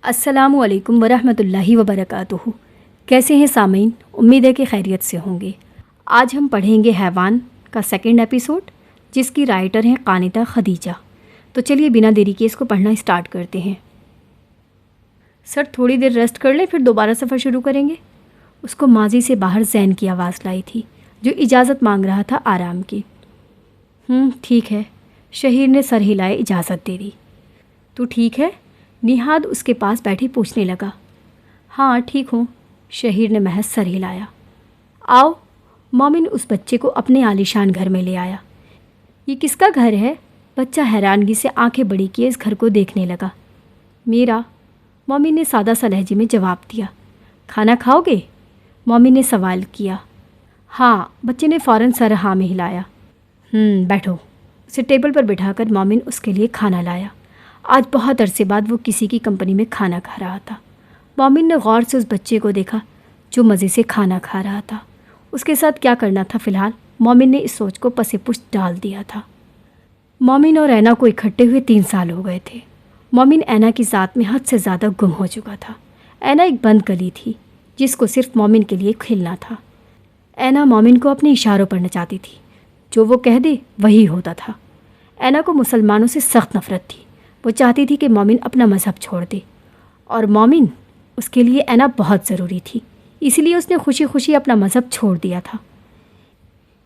السلام علیکم ورحمۃ اللہ وبرکاتہ۔ کیسے ہیں سامعین؟ امید ہے کہ خیریت سے ہوں گے۔ آج ہم پڑھیں گے حیوان کا سیکنڈ ایپیسوڈ، جس کی رائٹر ہیں قانتہ خدیجہ۔ تو چلیے بنا دیری کے اس کو پڑھنا اسٹارٹ کرتے ہیں۔ سر تھوڑی دیر ریسٹ کر لیں، پھر دوبارہ سفر شروع کریں گے۔ اس کو ماضی سے باہر زین کی آواز لائی تھی، جو اجازت مانگ رہا تھا آرام کی۔ ٹھیک ہے، شہیر نے سر ہلائے اجازت دے دی۔ تو ٹھیک ہے؟ نہاد اس کے پاس بیٹھی پوچھنے لگا۔ ہاں ٹھیک ہوں، شہیر نے محض سر ہلایا۔ آؤ، مومن اس بچے کو اپنے عالیشان گھر میں لے آیا۔ یہ کس کا گھر ہے؟ بچہ حیرانگی سے آنکھیں بڑی کیے اس گھر کو دیکھنے لگا۔ میرا، مومن نے سادہ سا لہجے میں جواب دیا۔ کھانا کھاؤ گے؟ مومن نے سوال کیا۔ ہاں، بچے نے فوراً سر ہاں میں ہلایا۔ بیٹھو۔ اسے ٹیبل پر بٹھا کر مومن اس کے لیے کھانا لایا۔ آج بہت عرصے بعد وہ کسی کی کمپنی میں کھانا کھا رہا تھا۔ مومن نے غور سے اس بچے کو دیکھا جو مزے سے کھانا کھا رہا تھا۔ اس کے ساتھ کیا کرنا تھا فی الحال مومن نے اس سوچ کو پس پشت ڈال دیا تھا۔ مومن اور اینا کو اکٹھے ہوئے 3 سال ہو گئے تھے۔ مومن اینا کی ذات میں حد سے زیادہ گم ہو چکا تھا۔ اینا ایک بند کلی تھی جس کو صرف مومن کے لیے کھیلنا تھا۔ اینا مومن کو اپنے اشاروں پر نچاتی تھی، جو وہ کہہ دے وہی ہوتا تھا۔ اینا کو مسلمانوں سے سخت نفرت تھی۔ وہ چاہتی تھی کہ مومن اپنا مذہب چھوڑ دے، اور مومن اس کے لیے اینا بہت ضروری تھی، اس لیے اس نے خوشی خوشی اپنا مذہب چھوڑ دیا تھا۔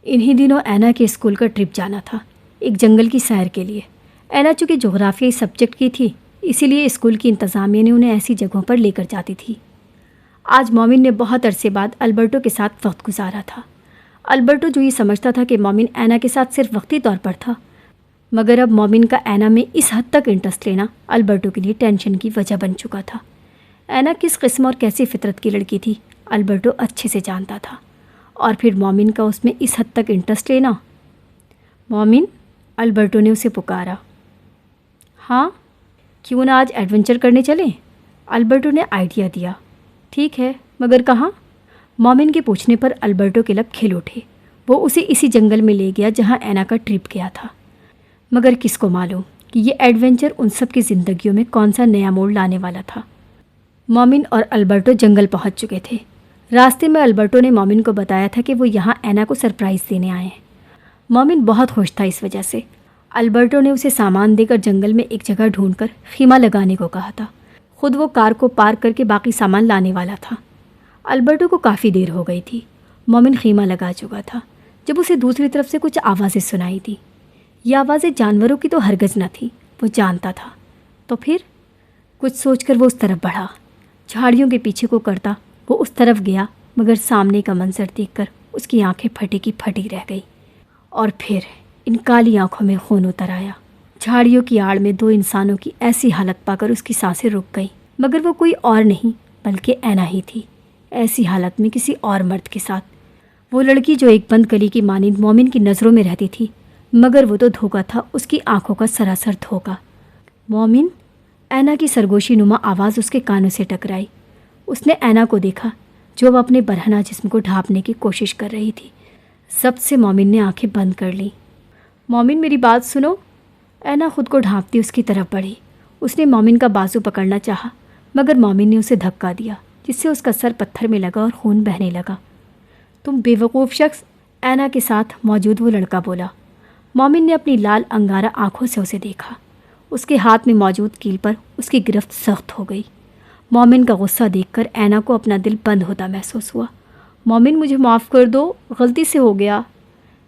انہی دنوں اینا کے اسکول کا ٹرپ جانا تھا، ایک جنگل کی سیر کے لیے۔ اینا چونکہ جغرافیائی سبجیکٹ کی تھی، اسی لیے اسکول کی انتظامیہ نے انہیں ایسی جگہوں پر لے کر جاتی تھی۔ آج مومن نے بہت عرصے بعد البرٹو کے ساتھ وقت گزارا تھا۔ البرٹو جو یہ سمجھتا تھا کہ مومن اینا کے ساتھ صرف وقتی طور پر تھا، مگر اب مومن کا اینا میں اس حد تک انٹرسٹ لینا البرٹو کے لیے ٹینشن کی وجہ بن چکا تھا۔ اینا کس قسم اور کیسی فطرت کی لڑکی تھی البرٹو اچھے سے جانتا تھا، اور پھر مومن کا اس میں اس حد تک انٹرسٹ لینا۔ مومن، البرٹو نے اسے پکارا۔ ہاں، کیوں نہ آج ایڈونچر کرنے چلیں؟ البرٹو نے آئیڈیا دیا۔ ٹھیک ہے، مگر کہاں؟ مومن کے پوچھنے پر البرٹو کے لب کھل اٹھے۔ وہ اسے اسی جنگل میں لے گیا جہاں اینا کا ٹرپ گیا تھا، مگر کس کو معلوم کہ یہ ایڈونچر ان سب کی زندگیوں میں کون سا نیا موڑ لانے والا تھا۔ مومن اور البرٹو جنگل پہنچ چکے تھے۔ راستے میں البرٹو نے مومن کو بتایا تھا کہ وہ یہاں اینا کو سرپرائز دینے آئے ہیں۔ مومن بہت خوش تھا اس وجہ سے۔ البرٹو نے اسے سامان دے کر جنگل میں ایک جگہ ڈھونڈ کر خیمہ لگانے کو کہا تھا۔ خود وہ کار کو پارک کر کے باقی سامان لانے والا تھا۔ البرٹو کو کافی دیر ہو گئی تھی۔ مومن خیمہ لگا چکا تھا جب اسے دوسری طرف سے کچھ آوازیں سنائی دی۔ یہ آوازیں جانوروں کی تو ہرگز نہ تھی، وہ جانتا تھا۔ تو پھر کچھ سوچ کر وہ اس طرف بڑھا۔ جھاڑیوں کے پیچھے کو کرتا وہ اس طرف گیا، مگر سامنے کا منظر دیکھ کر اس کی آنکھیں پھٹی کی پھٹی رہ گئی، اور پھر ان کالی آنکھوں میں خون اتر آیا۔ جھاڑیوں کی آڑ میں 2 انسانوں کی ایسی حالت پا کر اس کی سانسیں رک گئیں، مگر وہ کوئی اور نہیں بلکہ اینا ہی تھی، ایسی حالت میں کسی اور مرد کے ساتھ۔ وہ لڑکی جو ایک بند کلی کی مانند مومن کی نظروں میں رہتی تھی، مگر وہ تو دھوکا تھا، اس کی آنکھوں کا سراسر دھوکا۔ مومن، اینا کی سرگوشی نما آواز اس کے کانوں سے ٹکرائی۔ اس نے اینا کو دیکھا جو اب اپنے برہنہ جسم کو ڈھانپنے کی کوشش کر رہی تھی۔ ضبط سے مومن نے آنکھیں بند کر لیں۔ مومن، میری بات سنو۔ اینا خود کو ڈھانپتی اس کی طرف بڑھی۔ اس نے مومن کا بازو پکڑنا چاہا، مگر مومن نے اسے دھکا دیا، جس سے اس کا سر پتھر میں لگا اور خون بہنے لگا۔ تم بے وقوف شخص، اینا کے ساتھ موجود وہ لڑکا بولا۔ مومن نے اپنی لال انگارہ آنکھوں سے اسے دیکھا۔ اس کے ہاتھ میں موجود کیل پر اس کی گرفت سخت ہو گئی۔ مومن کا غصہ دیکھ کر اینا کو اپنا دل بند ہوتا محسوس ہوا۔ مومن، مجھے معاف کر دو، غلطی سے ہو گیا۔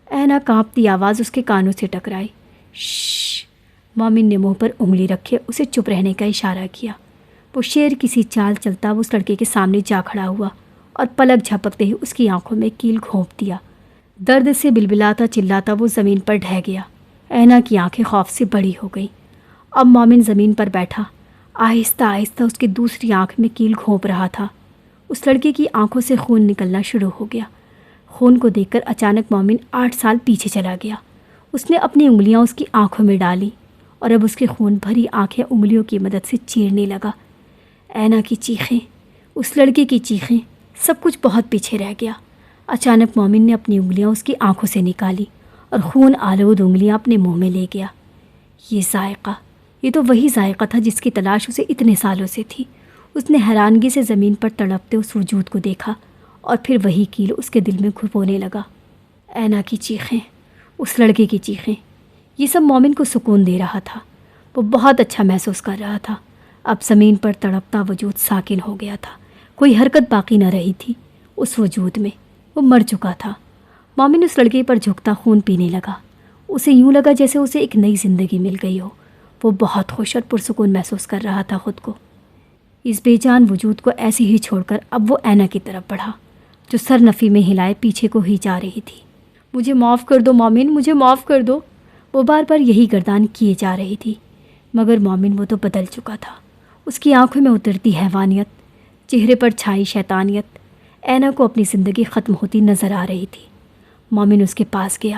اینا کانپتی آواز اس کے کانوں سے ٹکرائی۔ شش! مومن نے منہ پر انگلی رکھے اسے چپ رہنے کا اشارہ کیا۔ وہ شیر کسی چال چلتا وہ اس لڑکے کے سامنے جا کھڑا ہوا، اور پلک جھپکتے ہی اس کی آنکھوں میں کیل گھونپ دیا۔ درد سے بلبلاتا چلاتا وہ زمین پر ڈھہ گیا۔ اینا کی آنکھیں خوف سے بڑی ہو گئیں۔ اب مومن زمین پر بیٹھا آہستہ آہستہ اس کی دوسری آنکھ میں کیل گھونپ رہا تھا۔ اس لڑکے کی آنکھوں سے خون نکلنا شروع ہو گیا۔ خون کو دیکھ کر اچانک مومن 8 سال پیچھے چلا گیا۔ اس نے اپنی انگلیاں اس کی آنکھوں میں ڈالی، اور اب اس کی خون بھری آنکھیں انگلیوں کی مدد سے چیرنے لگا۔ اینا کی چیخیں، اس لڑکے کی چیخیں، سب کچھ بہت پیچھے رہ گیا۔ اچانک مومن نے اپنی انگلیاں اس کی آنکھوں سے نکالی اور خون آلود انگلیاں اپنے منہ میں لے گیا۔ یہ ذائقہ، یہ تو وہی ذائقہ تھا جس کی تلاش اسے اتنے سالوں سے تھی۔ اس نے حیرانگی سے زمین پر تڑپتے اس وجود کو دیکھا اور پھر وہی کیل اس کے دل میں گھبونے لگا۔ اینا کی چیخیں، اس لڑکے کی چیخیں، یہ سب مومن کو سکون دے رہا تھا۔ وہ بہت اچھا محسوس کر رہا تھا۔ اب زمین پر تڑپتا وجود ساکن ہو گیا تھا، کوئی حرکت باقی نہ رہی تھی اس وجود میں، وہ مر چکا تھا۔ مومن اس لڑکے پر جھکتا خون پینے لگا۔ اسے یوں لگا جیسے اسے ایک نئی زندگی مل گئی ہو۔ وہ بہت خوش اور پرسکون محسوس کر رہا تھا خود کو۔ اس بے جان وجود کو ایسے ہی چھوڑ کر اب وہ اینا کی طرف بڑھا، جو سر نفی میں ہلائے پیچھے کو ہی جا رہی تھی۔ مجھے معاف کر دو مومن، مجھے معاف کر دو، وہ بار بار یہی گردان کیے جا رہی تھی۔ مگر مومن وہ تو بدل چکا تھا۔ اس کی آنکھوں میں اترتی حیوانیت، چہرے پر چھائی شیطانیت اینا کو اپنی زندگی ختم ہوتی نظر آ رہی تھی۔ مومن اس کے پاس گیا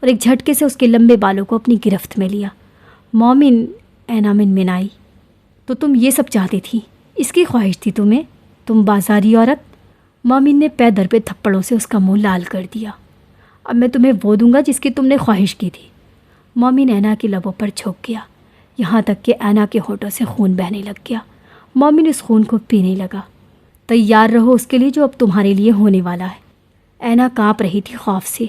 اور ایک جھٹکے سے اس کے لمبے بالوں کو اپنی گرفت میں لیا۔ مومن، اینا منمنائی، تو تم یہ سب چاہتی تھی؟ اس کی خواہش تھی تمہیں؟ تم بازاری عورت؟ مومن نے پے در پہ تھپڑوں سے اس کا منہ لال کر دیا۔ اب میں تمہیں وہ دوں گا جس کی تم نے خواہش کی تھی۔ مومن اینا کے لبوں پر جھک گیا، یہاں تک کہ اینا کے ہونٹوں سے خون بہنے لگ گیا۔ مومن اس خون کو پینے لگا۔ تیار رہو اس کے لیے جو اب تمہارے لیے ہونے والا ہے۔ اینا کانپ رہی تھی خوف سے۔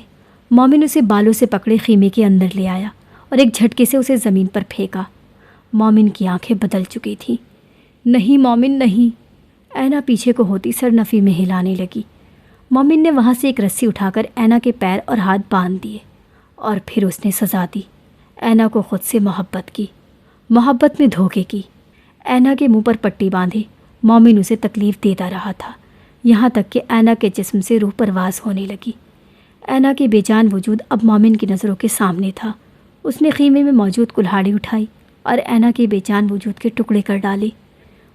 مومن اسے بالوں سے پکڑے خیمے کے اندر لے آیا اور ایک جھٹکے سے اسے زمین پر پھینکا۔ مومن کی آنکھیں بدل چکی تھیں۔ نہیں مومن نہیں، اینا پیچھے کو ہوتی سر نفی میں ہلانے لگی۔ مومن نے وہاں سے ایک رسی اٹھا کر اینا کے پیر اور ہاتھ باندھ دیے اور پھر اس نے سزا دی۔ اینا کو خود سے محبت کی، محبت میں دھوکے کی۔ اینا کے منہ پر پٹی باندھے مومن اسے تکلیف دیتا رہا تھا، یہاں تک کہ اینا کے جسم سے روح پرواز ہونے لگی۔ اینا کے بے جان وجود اب مومن کی نظروں کے سامنے تھا۔ اس نے خیمے میں موجود کلہاڑی اٹھائی اور اینا کے بے جان وجود کے ٹکڑے کر ڈالے۔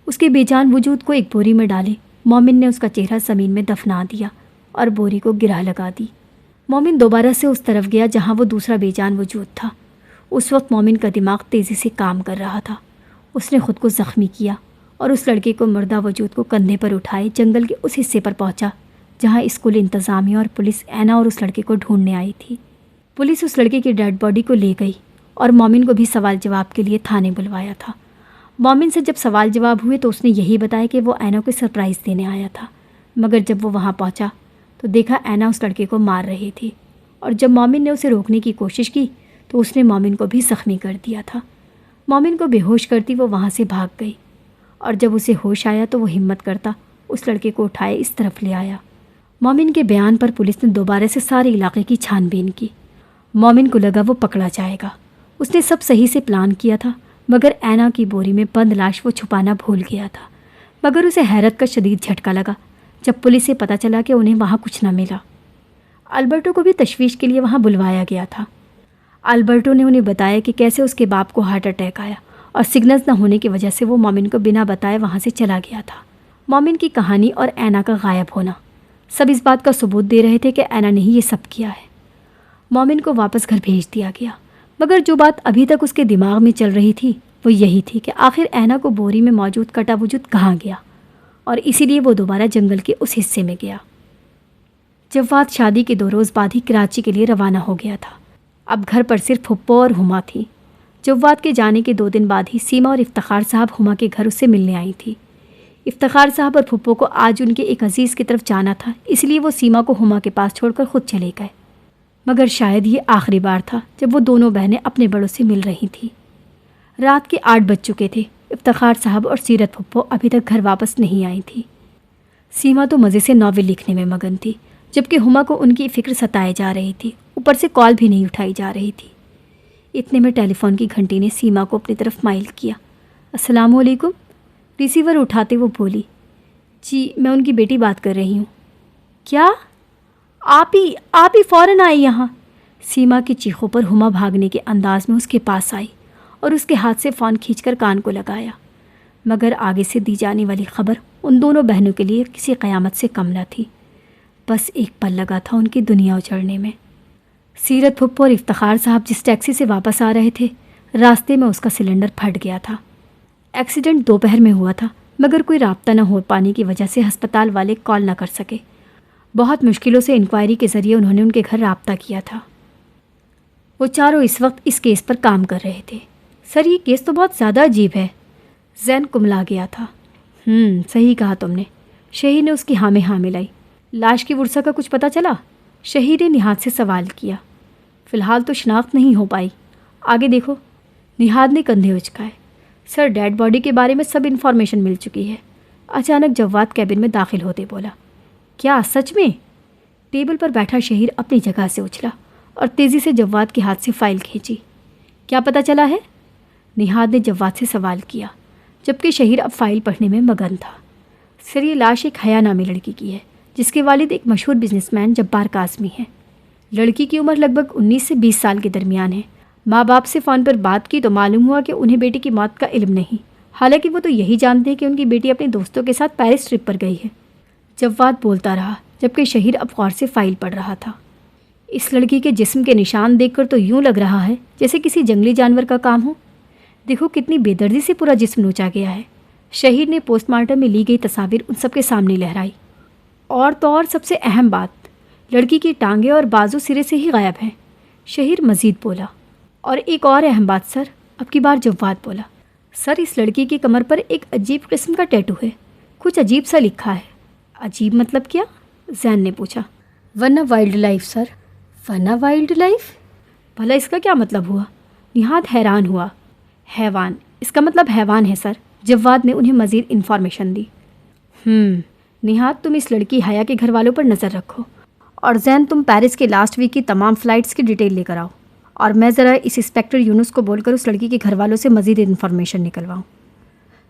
اس کے بے جان وجود کو ایک بوری میں ڈالے مومن نے اس کا چہرہ زمین میں دفنا دیا اور بوری کو گرہ لگا دی۔ مومن دوبارہ سے اس طرف گیا جہاں وہ دوسرا بے جان وجود تھا۔ اس وقت مومن کا دماغ تیزی سے کام کر رہا تھا۔ اس نے خود کو زخمی کیا اور اس لڑکے کو مردہ وجود کو کندھے پر اٹھائے جنگل کے اس حصے پر پہنچا جہاں اسکول انتظامیہ اور پولیس اینا اور اس لڑکے کو ڈھونڈنے آئی تھی۔ پولیس اس لڑکے کی ڈیڈ باڈی کو لے گئی اور مومن کو بھی سوال جواب کے لیے تھانے بلوایا تھا۔ مومن سے جب سوال جواب ہوئے تو اس نے یہی بتایا کہ وہ اینا کو سرپرائز دینے آیا تھا، مگر جب وہ وہاں پہنچا تو دیکھا اینا اس لڑکے کو مار رہی تھی، اور جب مومن نے اسے روکنے کی کوشش کی تو اس نے مومن کو بھی زخمی کر دیا تھا۔ مومن کو بے ہوش کرتی وہ وہاں سے بھاگ گئی، اور جب اسے ہوش آیا تو وہ ہمت کرتا اس لڑکے کو اٹھائے اس طرف لے آیا۔ مومن کے بیان پر پولیس نے دوبارہ سے سارے علاقے کی چھان بین کی۔ مومن کو لگا وہ پکڑا جائے گا۔ اس نے سب صحیح سے پلان کیا تھا، مگر اینا کی بوری میں بند لاش وہ چھپانا بھول گیا تھا۔ مگر اسے حیرت کا شدید جھٹکا لگا جب پولیس سے پتہ چلا کہ انہیں وہاں کچھ نہ ملا۔ البرٹو کو بھی تشویش کے لیے وہاں بلوایا گیا تھا۔ البرٹو نے انہیں بتایا کہ کیسے اس کے باپ کو ہارٹ اٹیک آیا اور سگنلز نہ ہونے کی وجہ سے وہ مومن کو بنا بتائے وہاں سے چلا گیا تھا۔ مومن کی کہانی اور اینا کا غائب ہونا سب اس بات کا ثبوت دے رہے تھے کہ اینا نے ہی یہ سب کیا ہے۔ مومن کو واپس گھر بھیج دیا گیا، مگر جو بات ابھی تک اس کے دماغ میں چل رہی تھی وہ یہی تھی کہ آخر اینا کو بوری میں موجود کٹا وجود کہاں گیا، اور اسی لیے وہ دوبارہ جنگل کے اس حصے میں گیا۔ جواد شادی کے 2 روز بعد ہی کراچی کے لیے روانہ ہو گیا تھا۔ اب گھر پر صرف پھپھو اور ہما تھی۔ جواد کے جانے کے 2 دن بعد ہی سیما اور افتخار صاحب ہما کے گھر اس سے ملنے آئی تھی۔ افتخار صاحب اور پھپھو کو آج ان کے ایک عزیز کی طرف جانا تھا، اس لیے وہ سیما کو ہما کے پاس چھوڑ کر خود چلے گئے، مگر شاید یہ آخری بار تھا جب وہ دونوں بہنیں اپنے بڑوں سے مل رہی تھیں۔ رات کے 8 بج چکے تھے۔ افتخار صاحب اور سیرت پھپھو ابھی تک گھر واپس نہیں آئی تھی۔ سیما تو مزے سے ناول لکھنے میں مگن تھی، جبکہ ہما کو ان کی فکر ستائے جا رہی تھی، اوپر سے کال بھی نہیں اٹھائی جا رہی تھی۔ اتنے میں ٹیلی فون کی گھنٹی نے سیما کو اپنی طرف مائل کیا۔ السلام علیکم۔ ریسیور اٹھاتے وہ بولی، جی میں ان کی بیٹی بات کر رہی ہوں۔ کیا؟ آپ ہی فوراً آئی یہاں؟ سیما کی چیخوں پر ہما بھاگنے کے انداز میں اس کے پاس آئی اور اس کے ہاتھ سے فون کھینچ کر کان کو لگایا، مگر آگے سے دی جانے والی خبر ان دونوں بہنوں کے لیے کسی قیامت سے کم نہ تھی۔ بس ایک پل لگا تھا ان کی دنیا اجڑنے میں۔ سیرت پھپھو اور افتخار صاحب جس ٹیکسی سے واپس آ رہے تھے، راستے میں اس کا سلنڈر پھٹ گیا تھا۔ ایکسیڈنٹ دوپہر میں ہوا تھا، مگر کوئی رابطہ نہ ہو پانے کی وجہ سے ہسپتال والے کال نہ کر سکے۔ بہت مشکلوں سے انکوائری کے ذریعے انہوں نے ان کے گھر رابطہ کیا تھا۔ وہ چاروں اس وقت اس کیس پر کام کر رہے تھے۔ سر یہ کیس تو بہت زیادہ عجیب ہے۔ زین کملا گیا تھا۔ صحیح کہا تم نے، شہیر نے اس کی ہاں میں ہاں ملائی۔ لاش کی ورثہ کا کچھ پتہ چلا؟ شہیر نے نہاد سے سوال کیا۔ فی الحال تو شناخت نہیں ہو پائی، آگے دیکھو۔ نہاد نے کندھے اچکائے۔ سر، ڈیڈ باڈی کے بارے میں سب انفارمیشن مل چکی ہے۔ اچانک جواد کیبن میں داخل ہوتے بولا۔ کیا سچ میں؟ ٹیبل پر بیٹھا شہیر اپنی جگہ سے اچھلا اور تیزی سے جواد کے ہاتھ سے فائل کھینچی۔ کیا پتہ چلا ہے؟ نہاد نے جواد سے سوال کیا، جبکہ شہیر اب فائل پڑھنے میں مگن تھا۔ سر، یہ لاش ایک حیا نامی لڑکی کی ہے جس کے والد ایک مشہور بزنس مین جبار قاسمی ہیں۔ لڑکی کی عمر لگ بھگ 19 سے 20 سال کے درمیان ہے۔ ماں باپ سے فون پر بات کی تو معلوم ہوا کہ انہیں بیٹی کی موت کا علم نہیں، حالانکہ وہ تو یہی جانتے ہیں کہ ان کی بیٹی اپنے دوستوں کے ساتھ پیرس ٹرپ پر گئی ہے۔ جواد بولتا رہا جبکہ شہیر اب غور سے فائل پڑھ رہا تھا۔ اس لڑکی کے جسم کے نشان دیکھ کر تو یوں لگ رہا ہے جیسے کسی جنگلی جانور کا کام ہو۔ دیکھو کتنی بے دردی سے پورا جسم نوچا گیا ہے۔ شہیر نے پوسٹ مارٹم میں لی گئی تصاویر ان سب کے سامنے لہرائی۔ اور تو اور سب سے اہم بات، لڑکی کی ٹانگیں اور بازو سرے سے ہی غائب ہیں۔ شہیر مزید بولا۔ اور ایک اور اہم بات سر، اب کی بار جواد بولا۔ سر، اس لڑکی کی کمر پر ایک عجیب قسم کا ٹیٹو ہے، کچھ عجیب سا لکھا ہے۔ عجیب مطلب کیا؟ زین نے پوچھا۔ ورنہ وائلڈ لائف سر۔ ورنہ وائلڈ لائف؟ بھلا اس کا کیا مطلب ہوا؟ نہاد حیران ہوا۔ حیوان، اس کا مطلب حیوان ہے سر۔ جواد نے انہیں مزید انفارمیشن دی۔ نہاد، تم اس لڑکی حیا کے گھر والوں پر نظر رکھو، اور زین تم پیرس کے لاسٹ ویک کی تمام فلائٹس کی ڈیٹیل لے کر آؤ، اور میں ذرا اس انسپیکٹر یونس کو بول کر اس لڑکی کے گھر والوں سے مزید انفارمیشن نکلواؤں۔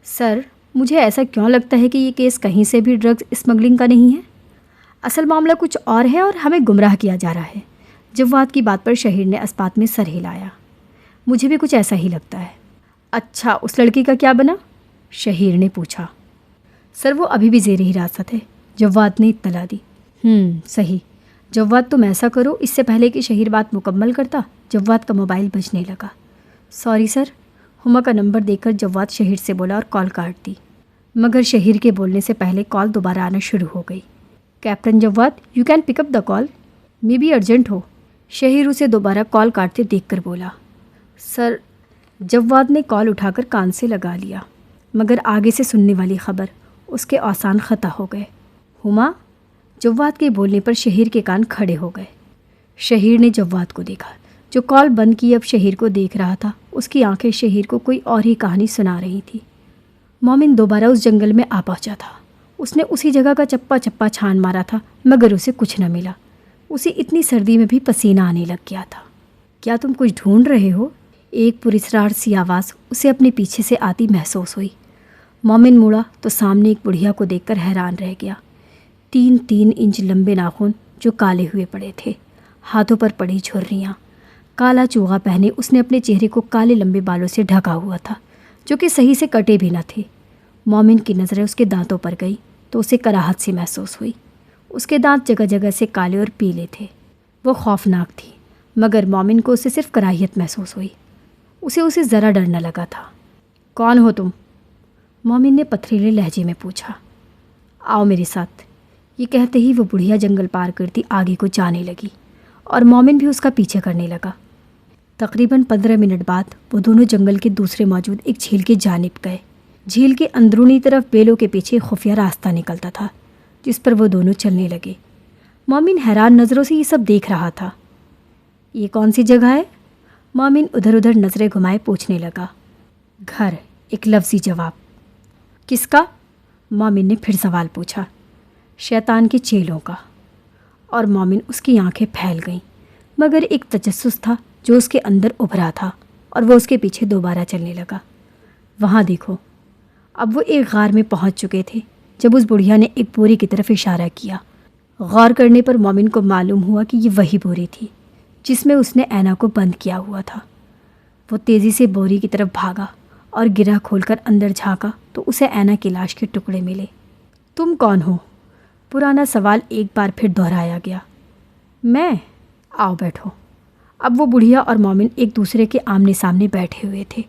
سر، مجھے ایسا کیوں لگتا ہے کہ یہ کیس کہیں سے بھی ڈرگز اسمگلنگ کا نہیں ہے؟ اصل معاملہ کچھ اور ہے اور ہمیں گمراہ کیا جا رہا ہے۔ جواد کی بات پر شہیر نے اسبات میں سر ہلایا۔ مجھے بھی کچھ ایسا ہی لگتا ہے۔ اچھا، اس لڑکی کا کیا بنا؟ شہیر نے پوچھا۔ سر، وہ ابھی بھی زیر حراست ہے، جواد نے اطلاع دی۔ صحیح۔ جواد، تم ایسا کرو، اس سے پہلے کہ شہیر بات مکمل کرتا، جواد کا موبائل بجنے لگا۔ سوری سر، ہما کا نمبر دیکھ کر جواد شہیر سے بولا اور کال کاٹ دی، مگر شہیر کے بولنے سے پہلے کال دوبارہ آنا شروع ہو گئی۔ Captain Jawad, you can pick up the call, may be urgent ہو۔ شہیر اسے دوبارہ کال کاٹتے دیکھ کر بولا۔ سر، جواد نے کال اٹھا کر کان سے لگا لیا، مگر آگے سے سننے والی خبر اس کے آسان خطا ہو گئے۔ ہما؟ جواد کے بولنے پر شہیر کے کان کھڑے ہو گئے۔ شہیر نے جواد کو دیکھا، جو کال بند کی اب شہیر کو دیکھ رہا تھا۔ اس کی آنکھیں شہیر کو کوئی اور ہی کہانی سنا رہی تھی۔ مومن دوبارہ اس جنگل میں آ پہنچا تھا۔ اس نے اسی جگہ کا چپا چپا چھان مارا تھا، مگر اسے کچھ نہ ملا۔ اسے اتنی سردی میں بھی پسینہ آنے لگ گیا تھا۔ کیا تم کچھ ڈھونڈ رہے ہو؟ ایک پراسرار سی آواز اسے اپنے پیچھے سے آتی محسوس ہوئی۔ مومن مڑا تو سامنے ایک بڑھیا کو دیکھ کر حیران رہ گیا۔ 3 انچ لمبے ناخن جو کالے ہوئے پڑے تھے، ہاتھوں پر پڑی جھریاں، کالا چوغا پہنے اس نے اپنے چہرے کو کالے لمبے بالوں سے ڈھکا ہوا تھا، جو کہ صحیح سے کٹے بھی نہ تھے۔ مومن کی نظریں اس کے دانتوں پر گئی تو اسے کراہت سی محسوس ہوئی۔ اس کے دانت جگہ جگہ سے کالے اور پیلے تھے۔ وہ خوفناک تھی، مگر مومن کو اسے صرف کراہیت محسوس ہوئی۔ اسے ذرا ڈر نہ لگا تھا۔ کون ہو تم؟ مومن نے پتھریلے لہجے میں پوچھا۔ آؤ میرے ساتھ، یہ کہتے ہی وہ بڑھیا جنگل پار کرتی آگے کو جانے لگی، اور مومن بھی اس کا پیچھے کرنے لگا۔ تقریباً 15 منٹ بعد وہ دونوں جنگل کے دوسرے موجود ایک جھیل کی جانب گئے۔ جھیل کے اندرونی طرف بیلوں کے پیچھے خفیہ راستہ نکلتا تھا، جس پر وہ دونوں چلنے لگے۔ مومن حیران نظروں سے یہ سب دیکھ رہا تھا۔ یہ کون سی جگہ ہے؟ مومن ادھر ادھر نظریں گھمائے پوچھنے لگا۔ گھر، ایک لفظی جواب۔ کس کا؟ مومن نے پھر سوال پوچھا۔ شیطان کے چیلوں کا۔ اور مومن اس کی آنکھیں پھیل گئیں، مگر ایک تجسس تھا جو اس کے اندر ابھرا تھا، اور وہ اس کے پیچھے دوبارہ چلنے لگا۔ وہاں دیکھو۔ اب وہ ایک غار میں پہنچ چکے تھے جب اس بڑھیا نے ایک بوری کی طرف اشارہ کیا۔ غور کرنے پر مومن کو معلوم ہوا کہ یہ وہی بوری تھی جس میں اس نے اینا کو بند کیا ہوا تھا۔ وہ تیزی سے بوری کی طرف بھاگا اور گرہ کھول کر اندر جھانکا تو اسے اینا کی لاش کے ٹکڑے ملے۔ تم کون ہو؟ پرانا سوال ایک بار پھر دہرایا گیا۔ میں؟ آؤ بیٹھو۔ اب وہ بڑھیا اور مومن ایک دوسرے کے آمنے سامنے بیٹھے ہوئے تھے۔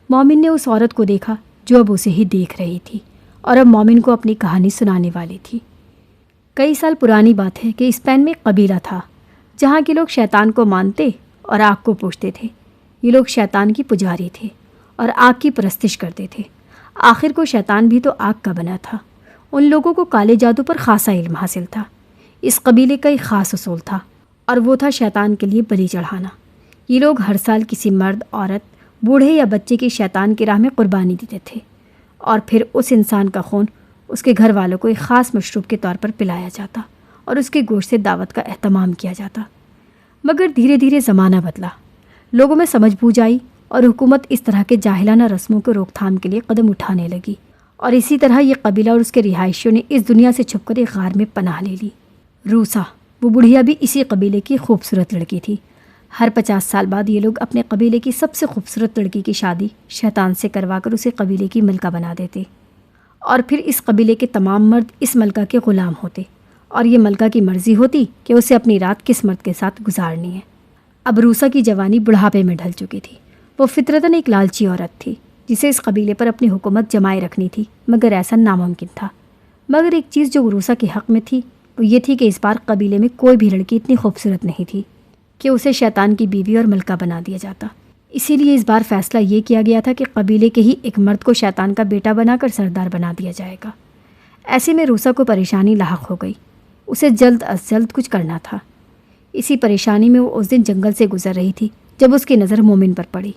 مومن نے اس عورت کو دیکھا جو اب اسے ہی دیکھ رہی تھی، اور اب مومن کو اپنی کہانی سنانے والی تھی۔ کئی سال پرانی بات ہے کہ اسپین میں قبیلہ تھا جہاں کے لوگ شیطان کو مانتے اور آگ کو پوجتے تھے۔ یہ لوگ شیطان کی پجاری تھے اور آگ کی پرستش کرتے تھے۔ آخر کو شیطان بھی تو آگ کا بنا تھا۔ ان لوگوں کو کالے جادو پر خاصا علم حاصل تھا۔ اس قبیلے کا ایک خاص اصول تھا اور وہ تھا شیطان کے لیے بلی چڑھانا۔ یہ لوگ ہر سال کسی مرد، عورت، بوڑھے یا بچے کی شیطان کی راہ میں قربانی دیتے تھے اور پھر اس انسان کا خون اس کے گھر والوں کو ایک خاص مشروب کے طور پر پلایا جاتا اور اس کے گوشت سے دعوت کا اہتمام کیا جاتا۔ مگر دھیرے دھیرے زمانہ بدلا، لوگوں میں سمجھ بوجھ آئی اور حکومت اس طرح کے جاہلانہ رسموں کو روک تھام کے لیے قدم اٹھانے لگی، اور اسی طرح یہ قبیلہ اور اس کے رہائشیوں نے اس دنیا سے چھپ کر ایک غار میں پناہ لے لی۔ روسا، وہ بڑھیا بھی اسی قبیلے کی خوبصورت لڑکی تھی۔ ہر 50 سال بعد یہ لوگ اپنے قبیلے کی سب سے خوبصورت لڑکی کی شادی شیطان سے کروا کر اسے قبیلے کی ملکہ بنا دیتے، اور پھر اس قبیلے کے تمام مرد اس ملکہ کے غلام ہوتے، اور یہ ملکہ کی مرضی ہوتی کہ اسے اپنی رات کس مرد کے ساتھ گزارنی ہے۔ اب روسا کی جوانی بڑھاپے میں ڈھل چکی تھی۔ وہ فطرتاً ایک لالچی عورت تھی جسے اس قبیلے پر اپنی حکومت جمائے رکھنی تھی، مگر ایسا ناممکن تھا۔ مگر ایک چیز جو روسا کے حق میں تھی وہ یہ تھی کہ اس بار قبیلے میں کوئی بھی لڑکی اتنی خوبصورت نہیں تھی کہ اسے شیطان کی بیوی اور ملکہ بنا دیا جاتا۔ اسی لیے اس بار فیصلہ یہ کیا گیا تھا کہ قبیلے کے ہی ایک مرد کو شیطان کا بیٹا بنا کر سردار بنا دیا جائے گا۔ ایسے میں روسا کو پریشانی لاحق ہو گئی۔ اسے جلد از جلد کچھ کرنا تھا۔ اسی پریشانی میں وہ اس دن جنگل سے گزر رہی تھی جب اس کی نظر مومن پر پڑی۔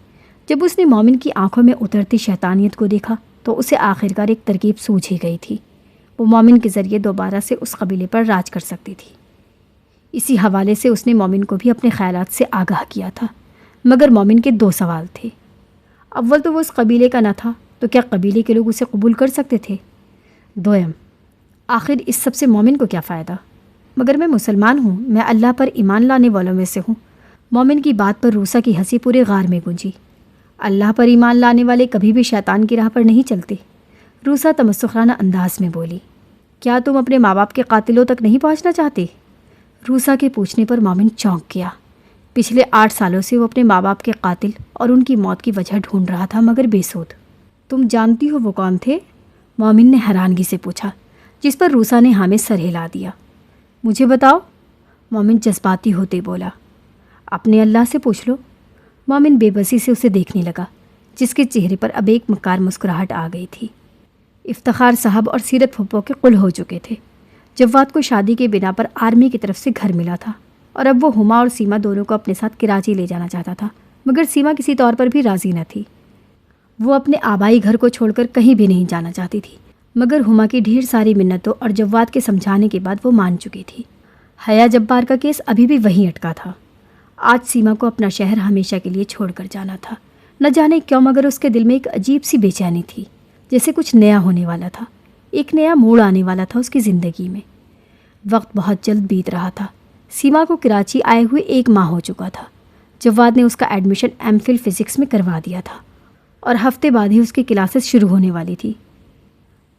جب اس نے مومن کی آنکھوں میں اترتی شیطانیت کو دیکھا تو اسے آخرکار ایک ترکیب سوجھ ہی گئی تھی۔ وہ مومن کے ذریعے دوبارہ سے اس قبیلے پر راج کر سکتی تھی۔ اسی حوالے سے اس نے مومن کو بھی اپنے خیالات سے آگاہ کیا تھا، مگر مومن کے 2 سوال تھے۔ اول تو وہ اس قبیلے کا نہ تھا، تو کیا قبیلے کے لوگ اسے قبول کر سکتے تھے؟ دوم، آخر اس سب سے مومن کو کیا فائدہ؟ مگر میں مسلمان ہوں، میں اللہ پر ایمان لانے والوں میں سے ہوں۔ مومن کی بات پر روسا کی ہنسی پورے غار میں گونجی۔ اللہ پر ایمان لانے والے کبھی بھی شیطان کی راہ پر نہیں چلتے۔ روسا تمسخرانہ انداز میں بولی، کیا تم اپنے ماں باپ کے قاتلوں تک نہیں پہنچنا چاہتے؟ روسا کے پوچھنے پر مومن چونک گیا۔ پچھلے 8 سالوں سے وہ اپنے ماں باپ کے قاتل اور ان کی موت کی وجہ ڈھونڈ رہا تھا، مگر بے سود۔ تم جانتی ہو وہ کون تھے؟ مومن نے حیرانگی سے پوچھا، جس پر روسا نے ہاں میں سر ہلا دیا۔ مجھے بتاؤ، مومن جذباتی ہوتے بولا۔ اپنے اللہ سے پوچھ لو۔ مومن بے بسی سے اسے دیکھنے لگا، جس کے چہرے پر اب ایک مکار مسکراہٹ آ گئی تھی۔ افتخار صاحب اور سیرت پھپھو کے قل ہو چکے تھے۔ جواد کو شادی کے بنا پر آرمی کی طرف سے گھر ملا تھا، اور اب وہ ہما اور سیما دونوں کو اپنے ساتھ کراچی لے جانا چاہتا تھا، مگر سیما کسی طور پر بھی راضی نہ تھی۔ وہ اپنے آبائی گھر کو چھوڑ کر کہیں بھی نہیں جانا چاہتی تھی، مگر ہما کی ڈھیر ساری منتوں اور جواد کے سمجھانے کے بعد وہ مان چکی تھی۔ حیا جبار کا کیس ابھی بھی وہیں اٹکا تھا۔ آج سیما کو اپنا شہر ہمیشہ کے لیے چھوڑ کر جانا تھا۔ نہ جانے کیوں مگر اس کے دل میں ایک عجیب سی بے چینی تھی، جیسے کچھ نیا ہونے والا تھا، ایک نیا موڑ آنے والا تھا اس کی زندگی میں۔ وقت بہت جلد بیت رہا تھا۔ سیما کو کراچی آئے ہوئے 1 ماہ ہو چکا تھا۔ جواد نے اس کا ایڈمیشن ایم فل فزکس میں کروا دیا تھا، اور ہفتے بعد ہی اس کی کلاسز شروع ہونے والی تھی۔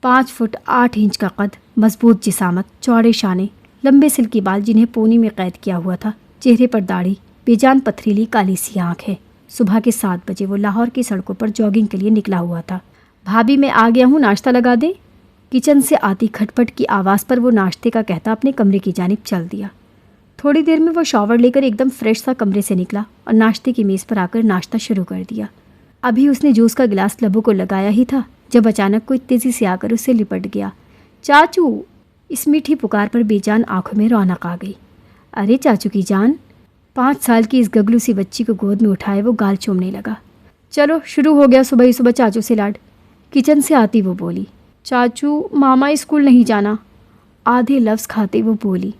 5 فٹ 8 انچ کا قد، مضبوط جسامت، چوڑے شانے، لمبے سلکی بال جنہیں پونی میں قید کیا ہوا تھا، چہرے پر داڑھی، بے جان پتھریلی کالی سی آنکھ ہے۔ صبح کے 7 بجے وہ لاہور کی سڑکوں پر جاگنگ کے لیے نکلا ہوا تھا۔ بھابھی میں آ گیا ہوں، ناشتہ لگا دیں؟ کچن سے آتی کھٹ پٹ کی آواز پر وہ ناشتے کا کہتا اپنے کمرے کی جانب چل دیا۔ تھوڑی دیر میں وہ شاور لے کر ایک دم فریش سا کمرے سے نکلا اور ناشتے کی میز پر آ کر ناشتہ شروع کر دیا۔ ابھی اس نے جوس کا گلاس لبوں کو لگایا ہی تھا جب اچانک کوئی تیزی سے آ کر اسے لپٹ گیا۔ چاچو! اس میٹھی پکار پر بے جان آنکھوں میں رونق آ گئی۔ ارے چاچو کی جان! 5 سال کی اس گگلو سی بچی کو گود میں اٹھائے وہ گال چومنے لگا۔ چلو شروع ہو گیا صبح ہی صبح چاچو سے لاڈ۔ کچن سے آتی وہ بولی، چاچو ماما اسکول نہیں جانا۔ آدھے لفظ کھاتے وہ بولی،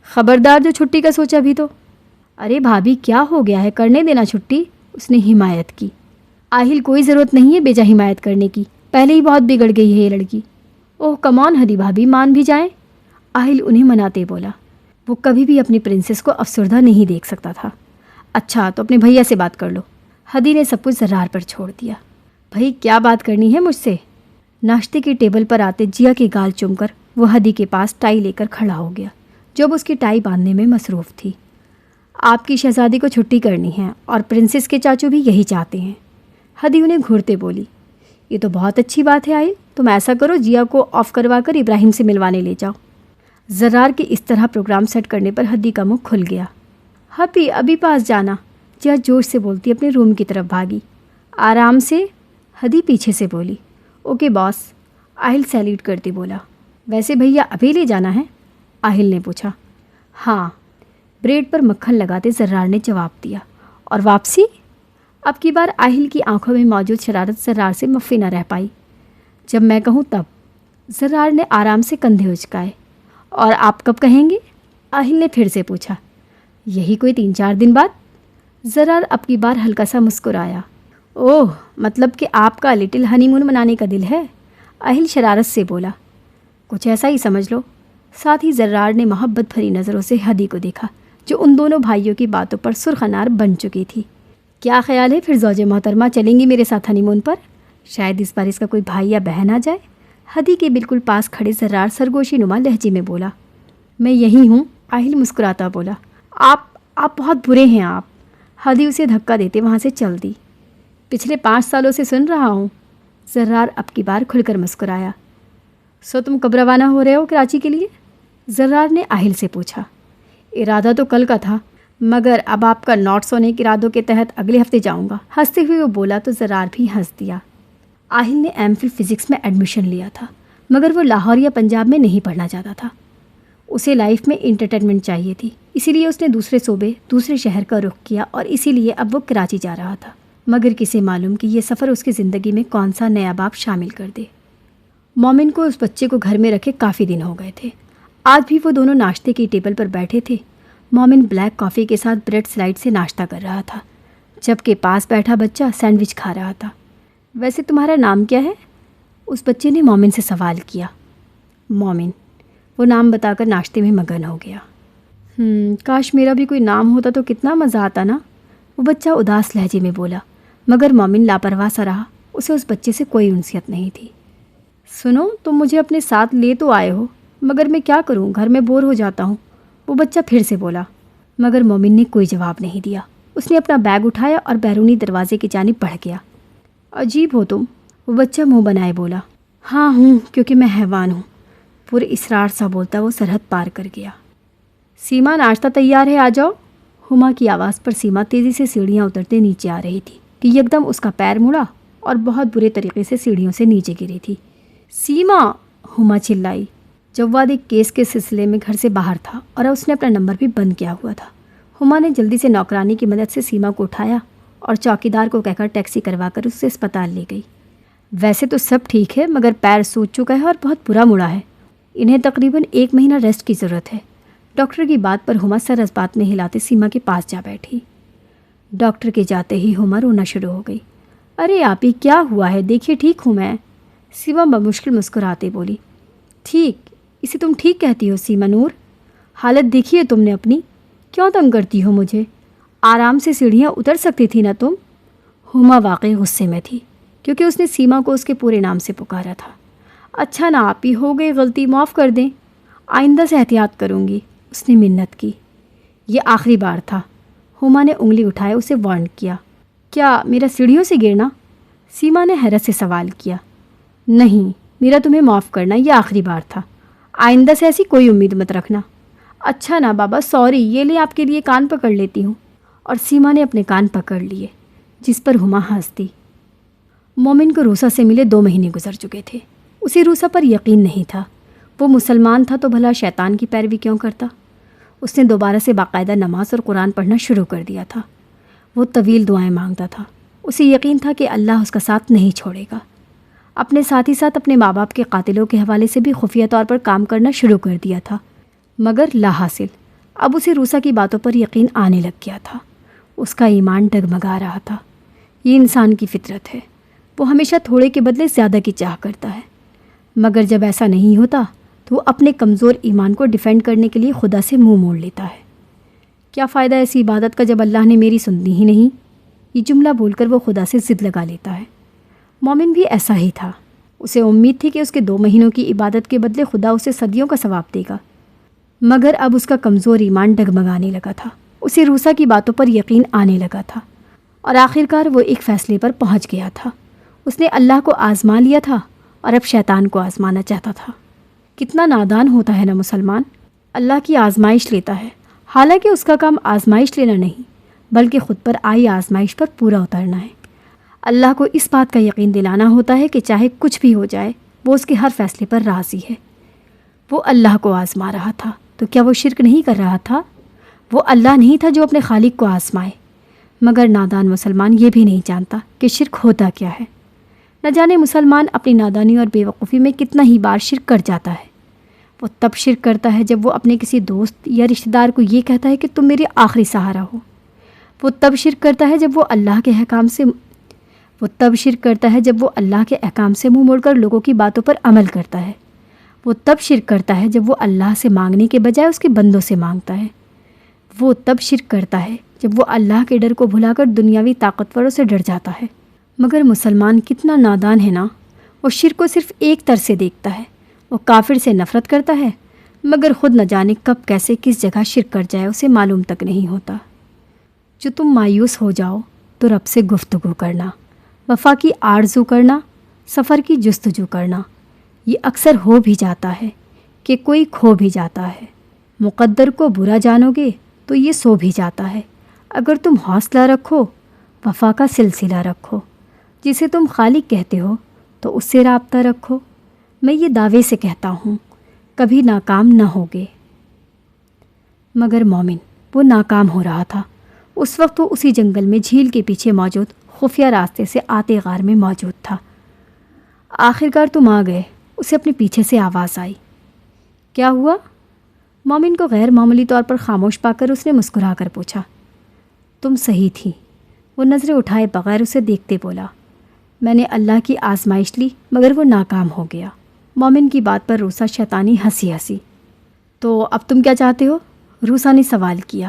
خبردار جو چھٹی کا سوچا بھی تو۔ ارے بھابھی کیا ہو گیا ہے، کرنے دینا چھٹی، اس نے حمایت کی۔ آہل کوئی ضرورت نہیں ہے بیجا حمایت کرنے کی، پہلے ہی بہت بگڑ گئی ہے یہ لڑکی۔ اوہ کمان ہدی بھابھی، مان بھی جائیں۔ آہل انہیں مناتے بولا۔ وہ کبھی بھی اپنی پرنسس کو افسردہ نہیں دیکھ سکتا تھا۔ اچھا تو اپنے بھیا سے بات کر لو۔ ہدی نے سب کچھ زرار پر چھوڑ دیا۔ بھائی کیا بات کرنی ہے مجھ سے؟ ناشتے کی ٹیبل پر آتے جیا کے گال چوم کر وہ ہدی کے پاس ٹائی لے کر کھڑا ہو گیا، جو اب اس کی ٹائی باندھنے میں مصروف تھی۔ آپ کی شہزادی کو چھٹی کرنی ہے اور پرنسس کے چاچو بھی یہی چاہتے ہیں۔ ہدی انہیں گھورتے بولی، یہ تو بہت اچھی بات ہے آئل، تم ایسا کرو جیا کو آف کروا کر ابراہیم سے ملوانے لے جاؤ۔ زرار کے اس طرح پروگرام سیٹ کرنے پر ہدی کا منہ کھل گیا۔ ہپی ابھی پاس جانا، جیا جوش سے بولتی اپنے روم کی طرف بھاگی۔ آرام سے، ہدی پیچھے سے بولی۔ اوکے باس، آہل سیلیوٹ کرتے بولا۔ ویسے بھیا ابھی لے جانا ہے؟ آہل نے پوچھا۔ ہاں، بریڈ پر مکھن لگاتے زرار نے جواب دیا۔ اور واپسی؟ اب کی بار آہل کی آنکھوں میں موجود شرارت زرار سے مخفی نہ رہ پائی۔ جب میں کہوں تب، زرار نے آرام سے کندھے اچکائے۔ اور آپ کب کہیں گے؟ آہل نے پھر سے پوچھا۔ یہی کوئی 3-4 دن بعد۔ زرار اب کی بار ہلکا سا مسکرایا۔ اوہ، مطلب کہ آپ کا لٹل ہنی مون منانے کا دل ہے؟ آہل شرارت سے بولا۔ کچھ ایسا ہی سمجھ لو۔ ساتھ ہی زرار نے محبت بھری نظروں سے ہدی کو دیکھا جو ان دونوں بھائیوں کی باتوں پر سرخ انار بن چکی تھی۔ کیا خیال ہے پھر زوج محترمہ چلیں گی میرے ساتھ ہنی مون پر؟ شاید اس بار اس کا کوئی بھائی یا بہن آ جائے۔ ہدی کے بالکل پاس کھڑے زرار سرگوشی نما لہجے میں بولا۔ میں یہی ہوں، آہل مسکراتا بولا۔ آپ بہت برے ہیں آپ۔ ہدی اسے دھکا دیتے وہاں سے چل دی۔ پچھلے 5 سالوں سے سن رہا ہوں۔ زرار اب کی بار کھل کر مسکرایا۔ سو تم کب روانہ ہو رہے ہو کراچی کے لیے؟ زرار نے آہل سے پوچھا۔ ارادہ تو کل کا تھا، مگر اب آپ کا نوٹس ہونے کے ارادوں کے تحت اگلے ہفتے جاؤں گا۔ ہنستے ہوئے وہ بولا تو زرار بھی ہنس دیا۔ آہل نے ایم فل فزکس میں ایڈمیشن لیا تھا، مگر وہ لاہور یا پنجاب میں نہیں پڑھنا چاہتا تھا۔ اسے لائف میں انٹرٹینمنٹ چاہیے تھی، اسی لیے اس نے دوسرے صوبے، دوسرے شہر کا رخ کیا اور اسی لیے اب وہ کراچی جا رہا تھا۔ مگر کسے معلوم کہ یہ سفر اس کی زندگی میں کون سا نیا باب شامل کر دے۔ مومن کو اس بچے کو گھر میں رکھے کافی دن ہو گئے تھے۔ آج بھی وہ دونوں ناشتے کی ٹیبل پر بیٹھے تھے۔ مومن بلیک کافی کے ساتھ بریڈ سلائڈ سے ناشتہ کر رہا تھا، جبکہ پاس بیٹھا بچہ سینڈوچ کھا رہا تھا۔ ویسے تمہارا نام کیا ہے؟ اس بچے نے مومن سے سوال کیا۔ مومن، وہ نام بتا کر ناشتے میں مگن ہو گیا۔ کاش میرا بھی کوئی نام ہوتا تو کتنا مزہ آتا نا، وہ بچہ اداس لہجے میں بولا۔ مگر مومن لاپرواہ سا رہا، اسے اس بچے سے کوئی انسیت نہیں تھی۔ سنو، تم مجھے اپنے ساتھ لے تو آئے ہو، مگر میں کیا کروں، گھر میں بور ہو جاتا ہوں، وہ بچہ پھر سے بولا۔ مگر مومن نے کوئی جواب نہیں دیا۔ اس نے اپنا بیگ اٹھایا اور بیرونی دروازے کی جانب بڑھ گیا۔ عجیب ہو تم، وہ بچہ منہ بنائے بولا۔ ہاں ہوں، کیونکہ میں حیوان ہوں، پورے اصرار سا بولتا وہ سرحد پار کر گیا۔ سیما، ناشتہ تیار ہے، آ جاؤ۔ ہما کی آواز پر سیما تیزی سے سیڑھیاں اترتے نیچے آ رہی تھی کہ یکدم اس کا پیر مڑا اور بہت برے طریقے سے سیڑھیوں سے نیچے گری تھی۔ سیما، ہما چلائی۔ جواد ایک کیس کے سلسلے میں گھر سے باہر تھا اور اس نے اپنا نمبر بھی بند کیا ہوا تھا۔ ہما نے جلدی سے نوکرانی کی مدد سے سیما کو اٹھایا اور چوکیدار کو کہہ کر ٹیکسی کروا کر اسے اسپتال لے گئی۔ ویسے تو سب ٹھیک ہے، مگر پیر سوج چکا ہے اور بہت برا مڑا ہے۔ انہیں تقریباً 1 مہینہ ریسٹ کی ضرورت ہے۔ ڈاکٹر کی بات پر ہما سر اسبات میں ہلاتے سیما کے پاس جا بیٹھی۔ ڈاکٹر کے جاتے ہی ہما رونا شروع ہو گئی۔ ارے آپی، کیا ہوا ہے؟ دیکھیے ٹھیک ہوں میں، سیما بمشکل مسکراتے بولی۔ ٹھیک؟ اسے تم ٹھیک کہتی ہو سیما نور؟ حالت دیکھی ہے تم نے اپنی، کیوں تنگ کرتی ہو مجھے؟ آرام سے سیڑھیاں اتر سکتی تھی نا تم؟ ہما واقعی غصے میں تھی کیونکہ اس نے سیما کو اس کے پورے نام سے پکارا تھا۔ اچھا نا آپی، ہو گئی غلطی، معاف کر دیں، آئندہ سے احتیاط کروں گی، اس نے منت کی۔ یہ آخری بار تھا، ہما نے انگلی اٹھائے اسے وارن کیا۔ کیا میرا سیڑھیوں سے گرنا؟ سیما نے حیرت سے سوال کیا۔ نہیں، میرا تمہیں معاف کرنا یہ آخری بار تھا، آئندہ سے ایسی کوئی امید مت رکھنا۔ اچھا نا بابا، سوری، یہ لے آپ کے لیے کان پکڑ لیتی ہوں۔ اور سیما نے اپنے کان پکڑ لیے، جس پر ہما ہنس دی۔ مومن کو روسا سے ملے 2 مہینے گزر چکے تھے۔ اسے روسا پر یقین نہیں تھا۔ وہ مسلمان تھا تو بھلا شیطان کی پیروی کیوں کرتا؟ اس نے دوبارہ سے باقاعدہ نماز اور قرآن پڑھنا شروع کر دیا تھا۔ وہ طویل دعائیں مانگتا تھا۔ اسے یقین تھا کہ اللہ اس کا ساتھ نہیں چھوڑے گا۔ اپنے ساتھ ہی ساتھ اپنے ماں باپ کے قاتلوں کے حوالے سے بھی خفیہ طور پر کام کرنا شروع کر دیا تھا، مگر لا حاصل۔ اب اسے روسا کی باتوں پر یقین آنے لگ گیا تھا۔ اس کا ایمان ڈگمگا رہا تھا۔ یہ انسان کی فطرت ہے، وہ ہمیشہ تھوڑے کے بدلے زیادہ کی چاہ کرتا ہے، مگر جب ایسا نہیں ہوتا تو وہ اپنے کمزور ایمان کو ڈیفینڈ کرنے کے لیے خدا سے منہ موڑ لیتا ہے۔ کیا فائدہ ایسی عبادت کا جب اللہ نے میری سننی ہی نہیں؟ یہ جملہ بول کر وہ خدا سے ضد لگا لیتا ہے۔ مومن بھی ایسا ہی تھا۔ اسے امید تھی کہ اس کے 2 مہینوں کی عبادت کے بدلے خدا اسے صدیوں کا ثواب دے گا، مگر اب اس کا کمزور ایمان ڈگمگانے لگا تھا۔ اسے روسا کی باتوں پر یقین آنے لگا تھا اور آخرکار وہ ایک فیصلے پر پہنچ گیا تھا۔ اس نے اللہ کو آزما لیا تھا اور اب شیطان کو آزمانا چاہتا تھا۔ کتنا نادان ہوتا ہے نا مسلمان، اللہ کی آزمائش لیتا ہے، حالانکہ اس کا کام آزمائش لینا نہیں بلکہ خود پر آئی آزمائش پر پورا اترنا ہے۔ اللہ کو اس بات کا یقین دلانا ہوتا ہے کہ چاہے کچھ بھی ہو جائے وہ اس کے ہر فیصلے پر راضی ہے۔ وہ اللہ کو آزما رہا تھا تو کیا وہ شرک نہیں کر رہا تھا؟ وہ اللہ نہیں تھا جو اپنے خالق کو آزمائے، مگر نادان مسلمان یہ بھی نہیں جانتا کہ شرک ہوتا کیا ہے۔ نہ جانے مسلمان اپنی نادانی اور بے وقوفی میں کتنا ہی بار شرک کر جاتا ہے۔ وہ تب شرک کرتا ہے جب وہ اپنے کسی دوست یا رشتہ دار کو یہ کہتا ہے کہ تم میری آخری سہارا ہو۔ وہ تب شرک کرتا ہے جب وہ اللہ کے احکام سے منہ موڑ کر لوگوں کی باتوں پر عمل کرتا ہے۔ وہ تب شرک کرتا ہے جب وہ اللہ سے مانگنے کے بجائے اس کے بندوں سے مانگتا ہے۔ وہ تب شرک کرتا ہے جب وہ اللہ کے ڈر کو بھلا کر دنیاوی طاقتوروں سے ڈر جاتا ہے۔ مگر مسلمان کتنا نادان ہے نا، وہ شرک کو صرف ایک طرح سے دیکھتا ہے۔ وہ کافر سے نفرت کرتا ہے مگر خود نہ جانے کب کیسے کس جگہ شرک کر جائے اسے معلوم تک نہیں ہوتا۔ جو تم مایوس ہو جاؤ تو رب سے گفتگو کرنا، وفا کی آرزو کرنا، سفر کی جستجو کرنا، یہ اکثر ہو بھی جاتا ہے کہ کوئی کھو بھی جاتا ہے۔ مقدر کو برا جانو گے تو یہ سو بھی جاتا ہے۔ اگر تم حوصلہ رکھو، وفا کا سلسلہ رکھو، جسے تم خالق کہتے ہو تو اس سے رابطہ رکھو۔ میں یہ دعوے سے کہتا ہوں کبھی ناکام نہ ہوگے۔ مگر مومن وہ ناکام ہو رہا تھا۔ اس وقت وہ اسی جنگل میں جھیل کے پیچھے موجود خفیہ راستے سے آتے غار میں موجود تھا۔ آخرکار تم آ گئے، اسے اپنے پیچھے سے آواز آئی۔ کیا ہوا؟ مومن کو غیر معمولی طور پر خاموش پا کر اس نے مسکرا کر پوچھا۔ تم صحیح تھی۔ وہ نظریں اٹھائے بغیر اسے دیکھتے بولا، میں نے اللہ کی آزمائش لی مگر وہ ناکام ہو گیا۔ مومن کی بات پر روسا شیطانی ہنسی۔ تو اب تم کیا چاہتے ہو؟ روسا نے سوال کیا۔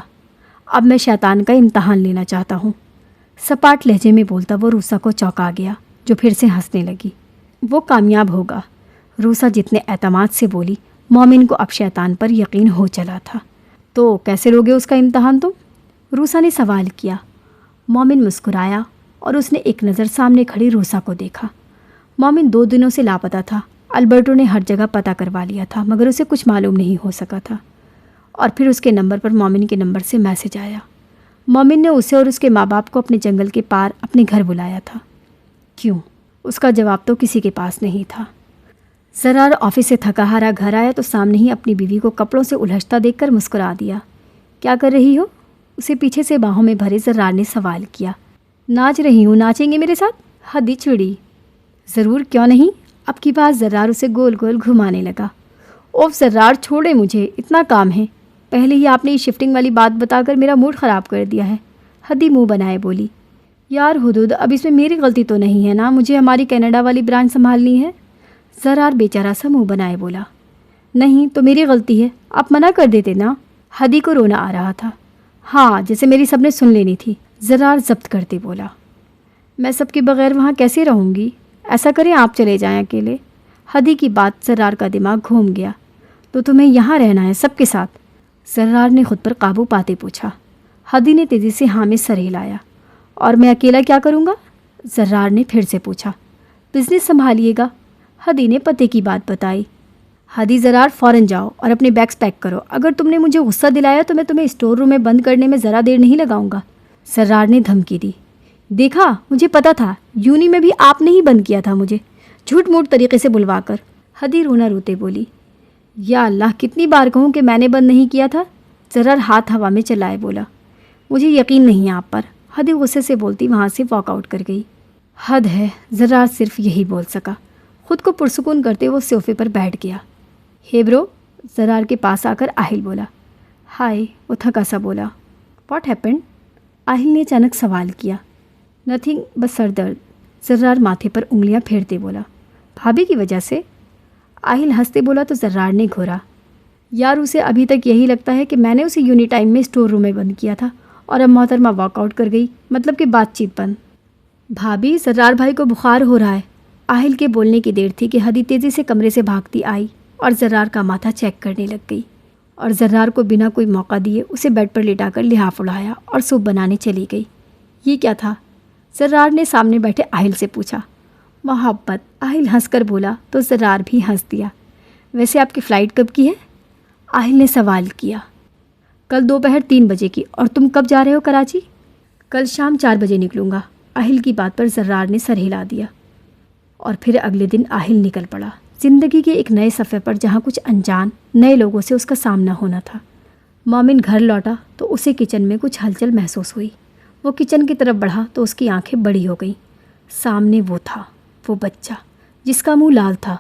اب میں شیطان کا امتحان لینا چاہتا ہوں۔ سپاٹ لہجے میں بولتا وہ روسا کو چونکا گیا، جو پھر سے ہنسنے لگی۔ وہ کامیاب ہوگا، روسا جتنے اعتماد سے بولی۔ مومن کو اب شیطان پر یقین ہو چلا تھا۔ تو کیسے لوگے اس کا امتحان تم؟ روسا نے سوال کیا۔ مومن مسکرایا اور اس نے ایک نظر سامنے کھڑی روسا کو دیکھا۔ مومن 2 دنوں سے لاپتہ تھا۔ البرٹو نے ہر جگہ پتہ کروا لیا تھا مگر اسے کچھ معلوم نہیں ہو سکا تھا۔ اور پھر اس کے نمبر پر مومن کے نمبر سے میسج آیا۔ مومن نے اسے اور اس کے ماں باپ کو اپنے جنگل کے پار اپنے گھر بلایا تھا۔ کیوں؟ اس کا جواب تو کسی کے پاس نہیں تھا۔ زرار آفس سے تھکا ہارا گھر آیا تو سامنے ہی اپنی بیوی کو کپڑوں سے الجھتا دیکھ کر مسکرا دیا۔ کیا کر رہی ہو؟ اسے پیچھے سے باہوں میں بھرے زرار نے سوال کیا۔ ناچ رہی ہوں، ناچیں گے میرے ساتھ؟ حدی چڑی۔ ضرور، کیوں نہیں؟ اب کی بات زرار اسے گول گول گھمانے لگا۔ اوف زرار، چھوڑے مجھے، اتنا کام ہے۔ پہلے ہی آپ نے یہ شفٹنگ والی بات بتا کر میرا موڈ خراب کر دیا ہے۔ حدی منہ بنائے بولی۔ یار حدود، اب اس میں میری غلطی تو نہیں ہے نا؟ مجھے ہماری کینیڈا والی برانچ سنبھالنی ہے۔ زرار بیچارہ سا منہ بنائے بولا۔ نہیں تو میری غلطی ہے، آپ منع کر دیتے نا۔ حدی کو رونا آ رہا تھا۔ ہاں، جیسے میری سب نے سن لینی تھی، زرار ضبط کرتے بولا۔ میں سب کے بغیر وہاں کیسے رہوں گی؟ ایسا کریں آپ چلے جائیں اکیلے۔ حدی کی بات زرار کا دماغ گھوم گیا۔ تو تمہیں یہاں رہنا ہے سب کے ساتھ؟ زرار نے خود پر قابو پاتے پوچھا۔ حدی نے تیزی سے ہاں میں سر ہلایا۔ اور میں اکیلا کیا کروں گا؟ زرار نے پھر سے پوچھا۔ بزنس سنبھالیے گا، حدی نے پتے کی بات بتائی۔ حدی زرار فوراً جاؤ اور اپنے بیگس پیک کرو۔ اگر تم نے مجھے غصہ دلایا تو میں تمہیں اسٹور روم میں بند کرنے میں ذرا دیر نہیں لگاؤں گا، زرار نے دھمکی دی۔ دیکھا، مجھے پتا تھا، یونی میں بھی آپ نے ہی بند کیا تھا مجھے، جھوٹ موٹ طریقے سے بلوا کر۔ حدی رونا روتے بولی۔ یا اللہ، کتنی بار کہوں کہ میں نے بند نہیں کیا تھا؟ زرار ہاتھ ہوا میں چلائے بولا۔ مجھے یقین نہیں آپ پر، حدی غصے سے بولتی وہاں سے واک آؤٹ کر گئی۔ حد ہے، زرار صرف یہی بول سکا۔ خود کو پرسکون کرتے وہ صوفے پر بیٹھ گیا۔ ہے برو، زرار کے پاس آ کر آہل بولا۔ ہائے، وہ تھکا سا بولا۔ What happened? آہل نے اچانک سوال کیا۔ نتھنگ، بس سر درد، زرار ماتھے پر انگلیاں پھیرتے بولا۔ بھابھی کی وجہ سے؟ آہل ہنستے بولا تو زرار نے گھورا۔ یار، اسے ابھی تک یہی لگتا ہے کہ میں نے اسے یونی ٹائم میں اسٹور روم میں بند کیا تھا اور اب محترمہ واک آؤٹ کر گئی، مطلب کہ بات چیت بند۔ بھابھی، زرار بھائی کو بخار ہو رہا ہے۔ آہل کے بولنے کی دیر تھی کہ حدی تیزی سے کمرے سے بھاگتی آئی اور زرار کا ماتھا چیک کرنے لگ گئی، اور زرار کو بنا کوئی موقع دیے اسے بیڈ پر لٹا کر لحاف اڑایا اور سوپ بنانے چلی گئی۔ یہ کیا تھا؟ زرار نے سامنے بیٹھے آہل سے پوچھا۔ محبت، آہل ہنس کر بولا تو زرار بھی ہنس دیا۔ ویسے آپ کی فلائٹ کب کی ہے؟ آہل نے سوال کیا۔ کل دوپہر 3 بجے کی۔ اور تم کب جا رہے ہو کراچی؟ کل شام 4 بجے نکلوں گا۔ آہل کی بات پر زرار نے سر ہلا دیا اور پھر اگلے دن آہل نکل پڑا زندگی کے ایک نئے صفحے پر، جہاں کچھ انجان نئے لوگوں سے اس کا سامنا ہونا تھا۔ مومن گھر لوٹا تو اسے کچن میں کچھ ہلچل محسوس ہوئی۔ وہ کچن کی طرف بڑھا تو اس کی آنکھیں بڑی ہو گئیں۔ سامنے وہ تھا، وہ بچہ جس کا منہ لال تھا۔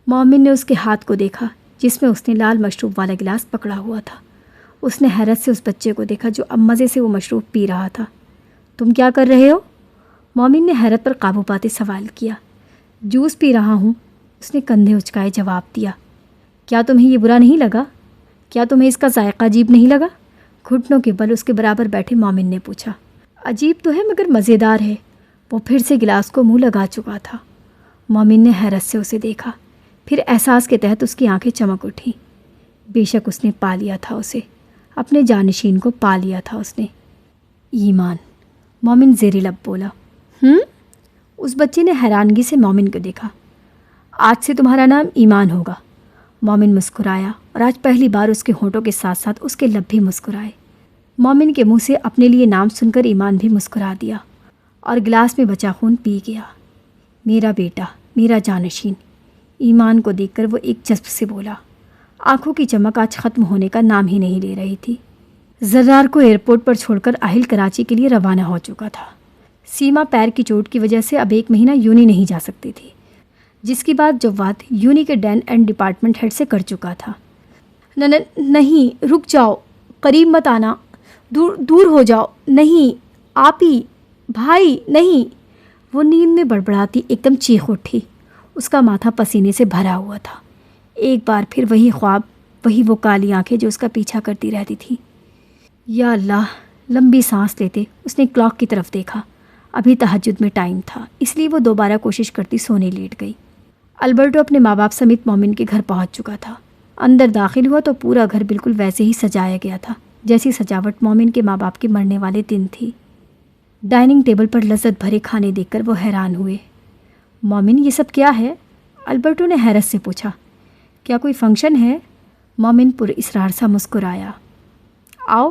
مومن نے اس کے ہاتھ کو دیکھا جس میں اس نے لال مشروب والا گلاس پکڑا ہوا تھا۔ اس نے حیرت سے اس بچے کو دیکھا جو اب مزے سے وہ مشروب پی رہا تھا۔ تم کیا کر رہے ہو؟ مومن نے حیرت پر قابو پاتے سوال کیا۔ جوس پی رہا ہوں، اس نے کندھے اچکائے جواب دیا۔ کیا تمہیں یہ برا نہیں لگا؟ کیا تمہیں اس کا ذائقہ عجیب نہیں لگا؟ گھٹنوں کے بل اس کے برابر بیٹھے مومن نے پوچھا۔ عجیب تو ہے مگر مزیدار ہے۔ وہ پھر سے گلاس کو منہ لگا چکا تھا۔ مومن نے حیرت سے اسے دیکھا، پھر احساس کے تحت اس کی آنکھیں چمک اٹھیں۔ بے شک اس نے پا لیا تھا اسے، اپنے جانشین کو پا لیا تھا اس نے۔ ایمان، مومن زیر لب بولا۔ اس بچے نے حیرانگی سے مومن کو دیکھا۔ آج سے تمہارا نام ایمان ہوگا۔ مومن مسکرایا اور آج پہلی بار اس کے ہونٹوں کے ساتھ ساتھ اس کے لب بھی مسکرائے۔ مومن کے منہ سے اپنے لیے نام سن کر ایمان بھی مسکرا دیا اور گلاس میں بچا خون پی گیا۔ میرا بیٹا، میرا جانشین۔ ایمان کو دیکھ کر وہ ایک جذب سے بولا۔ آنکھوں کی چمک آج ختم ہونے کا نام ہی نہیں لے رہی تھی۔ زرار کو ایئرپورٹ پر چھوڑ کر آہل کراچی کے لیے روانہ ہو چکا تھا۔ سیما پیر کی چوٹ کی وجہ سے اب 1 مہینہ یونی نہیں جا سکتی تھی، جس کی بات جواد یونی کے ڈین اینڈ ڈپارٹمنٹ ہیڈ سے کر چکا تھا۔ نہیں، رک جاؤ، قریب مت آنا، دور ہو جاؤ، نہیں آپی، بھائی نہیں۔ وہ نیند میں بڑبڑاتی ایک دم چیخ اٹھی۔ اس کا ماتھا پسینے سے بھرا ہوا تھا۔ ایک بار پھر وہی خواب، وہی وہ کالی آنکھیں جو اس کا پیچھا کرتی رہتی تھی۔ یا اللہ، لمبی سانس لیتے اس نے کلاک کی طرف دیکھا۔ ابھی تہجد میں ٹائم تھا، اس لیے وہ دوبارہ کوشش کرتی سونے لیٹ گئی۔ البرٹو اپنے ماں باپ سمیت مومن کے گھر پہنچ چکا تھا۔ اندر داخل ہوا تو پورا گھر بالکل ویسے ہی سجایا گیا تھا جیسی سجاوٹ مومن کے ماں باپ کے مرنے والے دن تھی۔ ڈائننگ ٹیبل پر لذت بھرے کھانے دیکھ کر وہ حیران ہوئے۔ مومن، یہ سب کیا ہے؟ البرٹو نے حیرت سے پوچھا۔ کیا کوئی فنکشن ہے؟ مومن پر اصرار سا مسکرایا۔ آؤ۔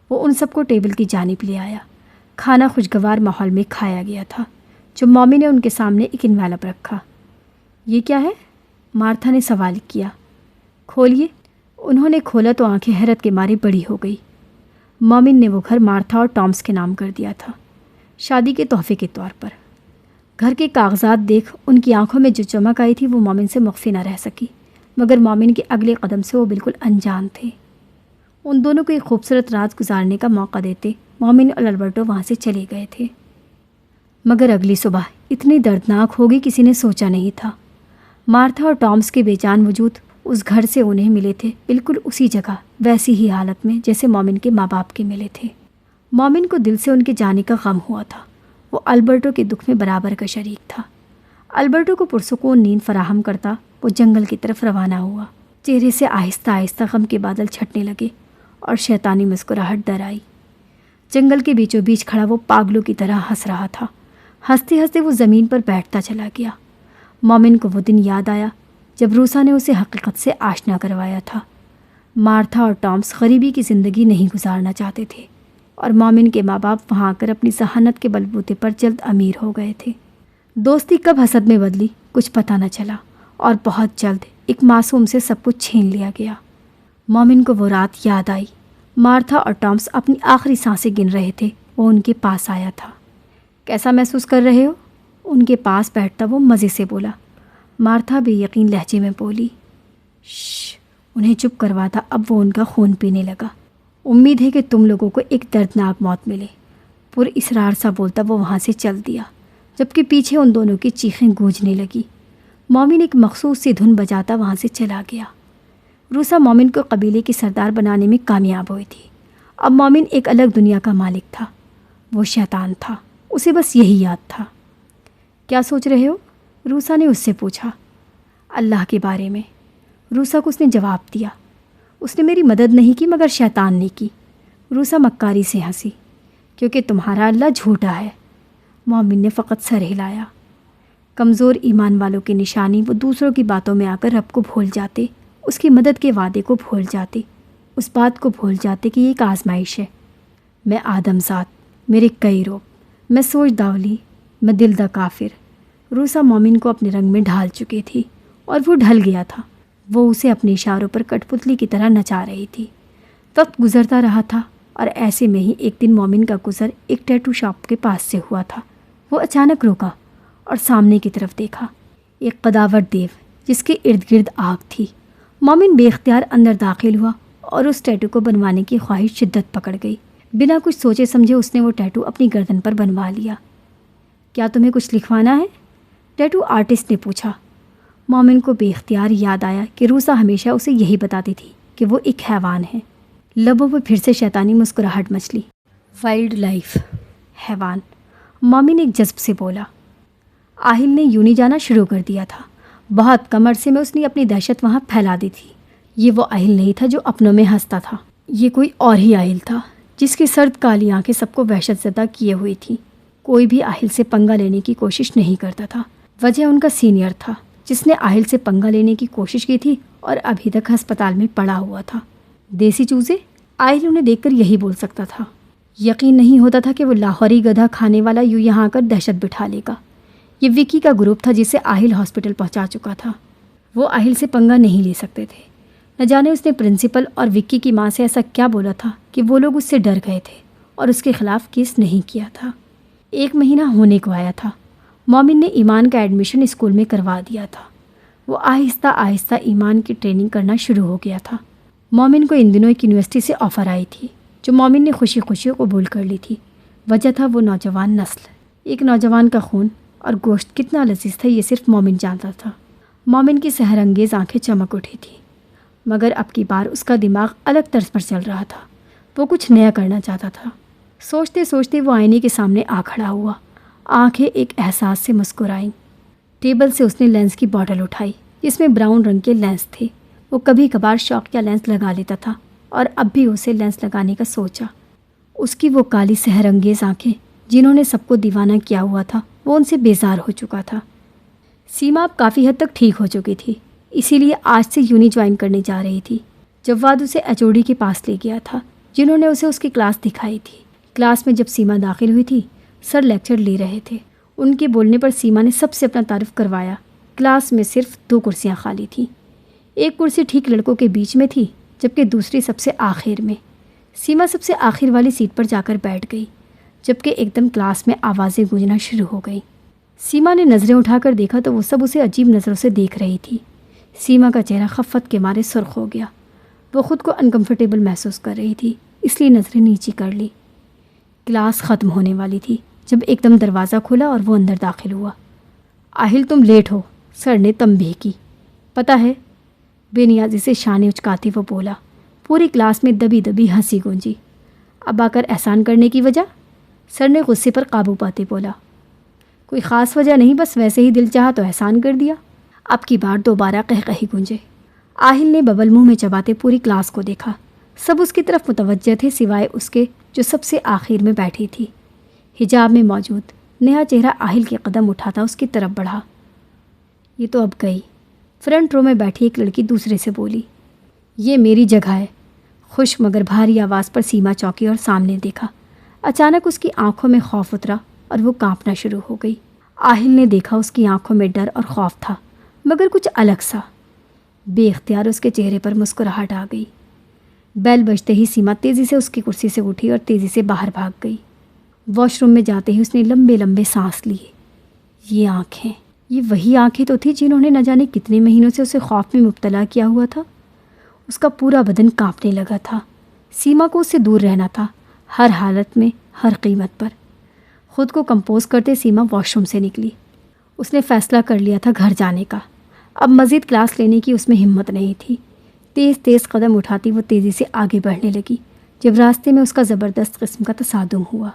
وہ ان سب کو ٹیبل کی جانب لے آیا۔ کھانا خوشگوار ماحول میں کھایا گیا تھا جو مومن نے ان کے سامنے ایک انویلپ رکھا۔ یہ کیا ہے؟ مارتھا نے سوال کیا۔ کھولیے۔ انہوں نے کھولا تو آنکھیں حیرت کے مارے بڑی ہو گئی۔ مومن نے وہ گھر مارتھا اور ٹامس کے نام کر دیا تھا، شادی کے تحفے کے طور پر۔ گھر کے کاغذات دیکھ ان کی آنکھوں میں جو چمک آئی تھی وہ مومن سے مخفی نہ رہ سکی، مگر مومن کے اگلے قدم سے وہ بالکل انجان تھے۔ ان دونوں کو ایک خوبصورت رات گزارنے کا موقع دیتے مومن اور البرٹو وہاں سے چلے گئے تھے، مگر اگلی صبح اتنی دردناک ہوگی کسی نے سوچا نہیں تھا۔ مارتھا اور ٹامس کے بے جان وجود اس گھر سے انہیں ملے تھے، بالکل اسی جگہ، ویسی ہی حالت میں جیسے مومن کے ماں باپ کے ملے تھے۔ مومن کو دل سے ان کے جانے کا غم ہوا تھا۔ وہ البرٹو کے دکھ میں برابر کا شریک تھا۔ البرٹو کو پرسکون نیند فراہم کرتا وہ جنگل کی طرف روانہ ہوا۔ چہرے سے آہستہ آہستہ غم کے بادل چھٹنے لگے اور شیطانی مسکراہٹ در آئی۔ جنگل کے بیچوں بیچ کھڑا وہ پاگلوں کی طرح ہنس رہا تھا۔ ہنستے ہنستے وہ زمین پر بیٹھتا چلا گیا۔ مومن کو وہ دن یاد آیا جب روسا نے اسے حقیقت سے آشنا کروایا تھا۔ مارتھا اور ٹامس غریبی کی زندگی نہیں گزارنا چاہتے تھے اور مومن کے ماں باپ وہاں آ کر اپنی ذہانت کے بلبوتے پر جلد امیر ہو گئے تھے۔ دوستی کب حسد میں بدلی کچھ پتہ نہ چلا اور بہت جلد ایک معصوم سے سب کچھ چھین لیا گیا۔ مومن کو وہ رات یاد آئی۔ مارتھا اور ٹامس اپنی آخری سانسیں گن رہے تھے۔ وہ ان کے پاس آیا تھا۔ کیسا محسوس کر رہے ہو؟ ان کے پاس بیٹھتا وہ مزے سے بولا۔ مارتھا بے یقین لہجے میں بولی۔ شش، انہیں چپ کرواتا اب وہ ان کا خون پینے لگا۔ امید ہے کہ تم لوگوں کو ایک دردناک موت ملے، پر اصرار سا بولتا وہ وہاں سے چل دیا، جبکہ پیچھے ان دونوں کی چیخیں گونجنے لگی۔ مومن ایک مخصوص سی دھن بجاتا وہاں سے چلا گیا۔ روسا مومن کو قبیلے کی سردار بنانے میں کامیاب ہوئی تھی۔ اب مومن ایک الگ دنیا کا مالک تھا۔ وہ شیطان تھا، اسے بس یہی یاد تھا۔ کیا سوچ رہے ہو؟ روسا نے اس سے پوچھا۔ اللہ کے بارے میں، روسا کو اس نے جواب دیا۔ اس نے میری مدد نہیں کی مگر شیطان نے کی۔ روسا مکاری سے ہنسی۔ کیونکہ تمہارا اللہ جھوٹا ہے۔ مومن نے فقط سر ہلایا۔ کمزور ایمان والوں کی نشانی وہ دوسروں کی باتوں میں آ کر رب کو بھول جاتے، اس کی مدد کے وعدے کو بھول جاتے، اس بات کو بھول جاتے کہ یہ ایک آزمائش ہے۔ میں آدم ذات، میرے کئی روپ، میں سوچ داولی، میں دل دا کافر۔ روسا مومن کو اپنے رنگ میں ڈھال چکی تھی اور وہ ڈھل گیا تھا۔ وہ اسے اپنے اشاروں پر کٹ پتلی کی طرح نچا رہی تھی۔ وقت گزرتا رہا تھا اور ایسے میں ہی ایک دن مومن کا گزر ایک ٹیٹو شاپ کے پاس سے ہوا تھا۔ وہ اچانک رکا اور سامنے کی طرف دیکھا، ایک قداور دیو جس کے ارد گرد آگ تھی۔ مومن بے اختیار اندر داخل ہوا اور اس ٹیٹو کو بنوانے کی خواہش شدت پکڑ گئی۔ بنا کچھ سوچے سمجھے اس نے وہ ٹیٹو اپنی گردن پر بنوا لیا۔ کیا تمہیں کچھ لکھوانا ہے؟ ٹیٹو آرٹسٹ نے پوچھا۔ مومن کو بے اختیار یاد آیا کہ روسا ہمیشہ اسے یہی بتاتی تھی کہ وہ ایک حیوان ہے۔ لبوں پہ پھر سے شیطانی مسکراہٹ مچلی۔ وائلڈ لائف، حیوان، مومن ایک جذب سے بولا۔ آہل نے یوں نہیں جانا شروع کر دیا تھا۔ بہت کم عرصے میں اس نے اپنی دہشت وہاں پھیلا دی تھی۔ یہ وہ آہل نہیں تھا جو اپنوں میں ہنستا تھا، یہ کوئی اور ہی آہل تھا جس کی سرد کالی آنکھیں سب کو وحشت زدہ کیے ہوئی تھیں۔ کوئی بھی آہل سے پنگا لینے کی کوشش نہیں کرتا تھا۔ وجہ ان کا سینئر تھا جس نے آہل سے پنگا لینے کی کوشش کی تھی اور ابھی تک ہسپتال میں پڑا ہوا تھا۔ دیسی چوزے، آہل انہیں دیکھ کر یہی بول سکتا تھا۔ یقین نہیں ہوتا تھا کہ وہ لاہوری گدھا کھانے والا یوں یہاں آ کر دہشت بٹھا لے گا۔ یہ وکی کا گروپ تھا جسے آہل ہاسپٹل پہنچا چکا تھا۔ وہ آہل سے پنگا نہیں لے سکتے تھے۔ نہ جانے اس نے پرنسپل اور وکی کی ماں سے ایسا کیا بولا تھا کہ وہ لوگ اس سے ڈر گئے تھے اور اس کے خلاف کیس نہیں کیا تھا۔ 1 مہینہ ہونے کو آیا تھا۔ مومن نے ایمان کا ایڈمیشن اسکول میں کروا دیا تھا۔ وہ آہستہ آہستہ ایمان کی ٹریننگ کرنا شروع ہو گیا تھا۔ مومن کو ان دنوں ایک یونیورسٹی سے آفر آئی تھی جو مومن نے خوشی خوشی قبول کر لی تھی۔ وجہ تھا وہ نوجوان نسل۔ ایک نوجوان کا خون اور گوشت کتنا لذیذ تھا یہ صرف مومن جانتا تھا۔ مومن کی سحر انگیز آنکھیں چمک اٹھی تھیں، مگر اب کی بار اس کا دماغ الگ طرز پر چل رہا تھا۔ وہ کچھ نیا کرنا چاہتا تھا۔ سوچتے سوچتے وہ آئینے کے سامنے آ کھڑا ہوا۔ آنکھیں ایک احساس سے مسکرائیں۔ ٹیبل سے اس نے لینس کی بوٹل اٹھائی جس میں براؤن رنگ کے لینس تھے۔ وہ کبھی کبھار شوقیہ لینس لگا لیتا تھا اور اب بھی اسے لینس لگانے کا سوچا۔ اس کی وہ کالی سحر انگیز آنکھیں جنہوں نے سب کو دیوانہ کیا ہوا تھا، وہ ان سے بیزار ہو چکا تھا۔ سیما اب کافی حد تک ٹھیک ہو چکی تھی، اسی لیے آج سے یونی جوائن کرنے جا رہی تھی۔ جواد اسے ایچ-او-ڈی کے پاس لے گیا تھا جنہوں نے اسے اس کی کلاس دکھائی تھی۔ کلاس میں جب سیما داخل ہوئی تھی، سر لیکچر لے رہے تھے۔ ان کے بولنے پر سیما نے سب سے اپنا تعارف کروایا۔ کلاس میں صرف 2 کرسیاں خالی تھیں۔ ایک کرسی ٹھیک لڑکوں کے بیچ میں تھی جبکہ دوسری سب سے آخر میں۔ سیما سب سے آخر والی سیٹ پر جا کر بیٹھ گئی جبکہ ایک دم کلاس میں آوازیں گونجنا شروع ہو گئیں۔ سیما نے نظریں اٹھا کر دیکھا تو وہ سب اسے عجیب نظروں سے دیکھ رہی تھی۔ سیما کا چہرہ خفت کے مارے سرخ ہو گیا۔ وہ خود کو انکمفرٹیبل محسوس کر رہی تھی، اس لیے نظریں نیچی کر لی۔ کلاس ختم ہونے والی تھی جب ایک دم دروازہ کھلا اور وہ اندر داخل ہوا۔ آہل تم لیٹ ہو، سر نے تنبیہ کی۔ پتہ ہے، بے نیازی سے شانے اچکاتی وہ بولا۔ پوری کلاس میں دبی دبی ہنسی گونجی۔ اب آ کر احسان کرنے کی وجہ؟ سر نے غصے پر قابو پاتے بولا۔ کوئی خاص وجہ نہیں، بس ویسے ہی دل چاہا تو احسان کر دیا۔ اب کی بار دوبارہ قہقہی گونجے۔ آہل نے ببل منہ میں چباتے پوری کلاس کو دیکھا۔ سب اس کی طرف متوجہ تھے سوائے اس کے جو سب سے آخر میں بیٹھی تھی۔ حجاب میں موجود نیا چہرہ آہل کے قدم اٹھاتا اس کی طرف بڑھا۔ یہ تو اب گئی، فرنٹ رو میں بیٹھی ایک لڑکی دوسرے سے بولی۔ یہ میری جگہ ہے۔ خوش مگر بھاری آواز پر سیما چوکی اور سامنے دیکھا۔ اچانک اس کی آنکھوں میں خوف اترا اور وہ کانپنا شروع ہو گئی۔ آہل نے دیکھا اس کی آنکھوں میں ڈر اور خوف تھا مگر کچھ الگ سا۔ بے اختیار اس کے چہرے پر مسکراہٹ آ گئی۔ بیل بجتے ہی سیما تیزی سے اس کی کرسی سے اٹھی اور تیزی سے باہر بھاگ گئی۔ واش روم میں جاتے ہی اس نے لمبے لمبے سانس لیے۔ یہ آنکھیں، یہ وہی آنکھیں تو تھی جنہوں نے نہ جانے کتنے مہینوں سے اسے خوف میں مبتلا کیا ہوا تھا۔ اس کا پورا بدن کانپنے لگا تھا۔ سیما کو اس سے دور رہنا تھا، ہر حالت میں، ہر قیمت پر۔ خود کو کمپوز کرتے سیما واش روم سے نکلی۔ اس نے فیصلہ کر لیا تھا گھر جانے کا۔ اب مزید کلاس لینے کی اس میں ہمت نہیں تھی۔ تیز تیز قدم اٹھاتی وہ تیزی سے آگے بڑھنے لگی جب راستے میں اس کا زبردست قسم کا تصادم ہوا۔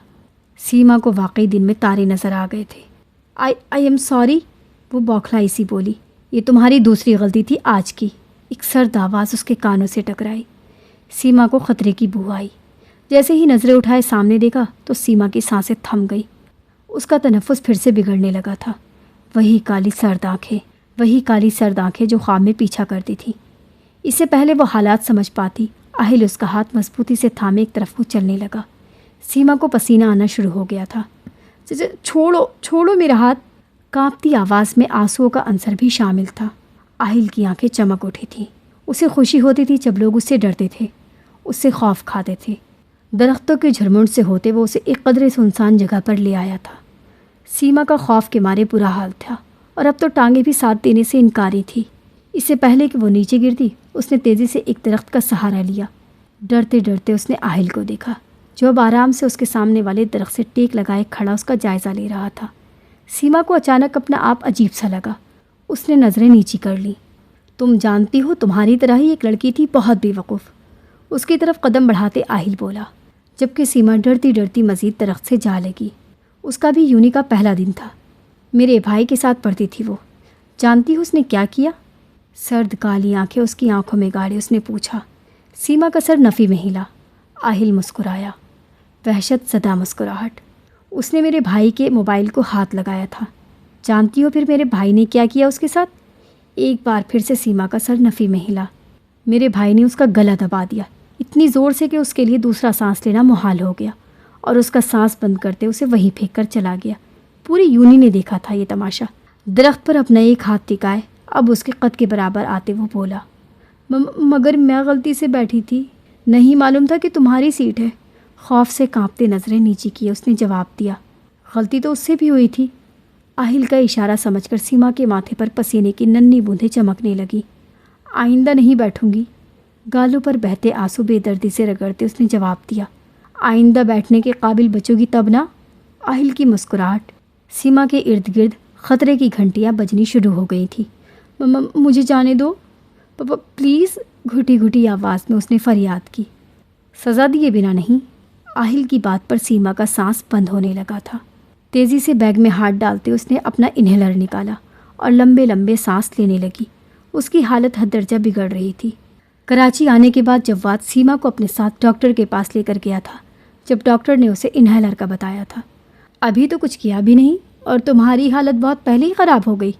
سیما کو واقعی دن میں تارے نظر آ گئے تھے۔ آئی ایم سوری، وہ بوکھلائی سی بولی۔ یہ تمہاری دوسری غلطی تھی آج کی۔ ایک سرد آواز اس کے کانوں سے ٹکرائی۔ سیما کو خطرے کی بو آئی۔ جیسے ہی نظریں اٹھائے سامنے دیکھا تو سیما کی سانسیں تھم گئی۔ اس کا تنفس پھر سے بگڑنے لگا تھا۔ وہی کالی سرد آنکھیں جو خواب میں پیچھا کرتی تھیں۔ اس سے پہلے وہ حالات سمجھ پاتی، آہل اس کا ہاتھ مضبوطی سے تھامے ایک طرف کو چلنے لگا۔ سیما کو پسینہ آنا شروع ہو گیا تھا۔ چھوڑو چھوڑو میرا ہاتھ۔ کانپتی آواز میں آنسوؤں کا عنصر بھی شامل تھا۔ آہل کی آنکھیں چمک اٹھی تھیں۔ اسے خوشی ہوتی تھی جب لوگ اس سے ڈرتے تھے، اس سے خوف کھاتے تھے۔ درختوں کے جھرمنڈ سے ہوتے وہ اسے ایک قدرے سنسان جگہ پر لے آیا تھا۔ سیما کا خوف کے مارے برا حال تھا اور اب تو ٹانگیں بھی ساتھ دینے سے انکاری تھی۔ اس سے پہلے کہ وہ نیچے گرتی، اس نے تیزی سے ایک درخت کا سہارا لیا۔ ڈرتے ڈرتے اس نے آہل کو دیکھا جو اب آرام سے اس کے سامنے والے درخت سے ٹیک لگائے کھڑا اس کا جائزہ لے رہا تھا۔ سیما کو اچانک اپنا آپ عجیب سا لگا۔ اس نے نظریں نیچی کر لیں۔ تم جانتی ہو تمہاری طرح ہی ایک لڑکی تھی بہت بے وقوف، اس کی طرف قدم بڑھاتے آہل بولا، جبکہ سیما ڈرتی ڈرتی مزید درخت سے جا لگی۔ اس کا بھی یونی کا پہلا دن تھا۔ میرے بھائی کے ساتھ پڑھتی تھی وہ۔ جانتی ہو اس نے کیا کیا؟ سرد کالی آنکھیں اس کی آنکھوں میں گاڑی اس نے پوچھا۔ سیما کا سر نفی میں ہلا۔ آہل مسکرایا، وحشت زدہ مسکراہٹ۔ اس نے میرے بھائی کے موبائل کو ہاتھ لگایا تھا۔ جانتی ہو پھر میرے بھائی نے کیا کیا اس کے ساتھ؟ ایک بار پھر سے سیما کا سر نفی میں ہلا۔ میرے بھائی نے اس کا گلا دبا دیا، اتنی زور سے کہ اس کے لیے دوسرا سانس لینا محال ہو گیا، اور اس کا سانس بند کرتے اسے وہیں پھینک کر چلا گیا۔ پوری یونی نے دیکھا تھا یہ تماشا۔ درخت پر اپنا ایک ہاتھ ٹکائے اب اس کے قد کے برابر آتے وہ بولا، مگر میں غلطی سے بیٹھی تھی، نہیں معلوم تھا کہ تمہاری سیٹ ہے۔ خوف سے کانپتے نظریں نیچی کیے اس نے جواب دیا، غلطی تو اس سے بھی ہوئی تھی۔ آہل کا اشارہ سمجھ کر سیما کے ماتھے پر پسینے کی ننھی بوندیں چمکنے لگی۔ آئندہ نہیں بیٹھوں گی۔ گالوں پر بہتے آنسو بے دردی سے رگڑتے اس نے جواب دیا، آئندہ بیٹھنے کے قابل بچو گی تب نا۔ آہل کی مسکراہٹ۔ سیما کے ارد گرد خطرے کی گھنٹیاں بجنی شروع ہو گئی تھیں۔ مجھے جانے دو پلیز، گھٹی گھٹی آواز میں اس نے فریاد کی۔ سزا دیے بنا نہیں۔ آہل کی بات پر سیما کا سانس بند ہونے لگا تھا۔ تیزی سے بیگ میں ہاتھ ڈالتے اس نے اپنا انہیلر نکالا اور لمبے لمبے سانس لینے لگی۔ اس کی حالت حد درجہ بگڑ رہی تھی۔ کراچی آنے کے بعد جواد سیما کو اپنے ساتھ ڈاکٹر کے پاس لے کر گیا تھا۔ جب ڈاکٹر نے اسے انہیلر کا بتایا تھا، ابھی تو کچھ کیا بھی نہیں اور تمہاری حالت بہت پہلے ہی خراب ہو گئی۔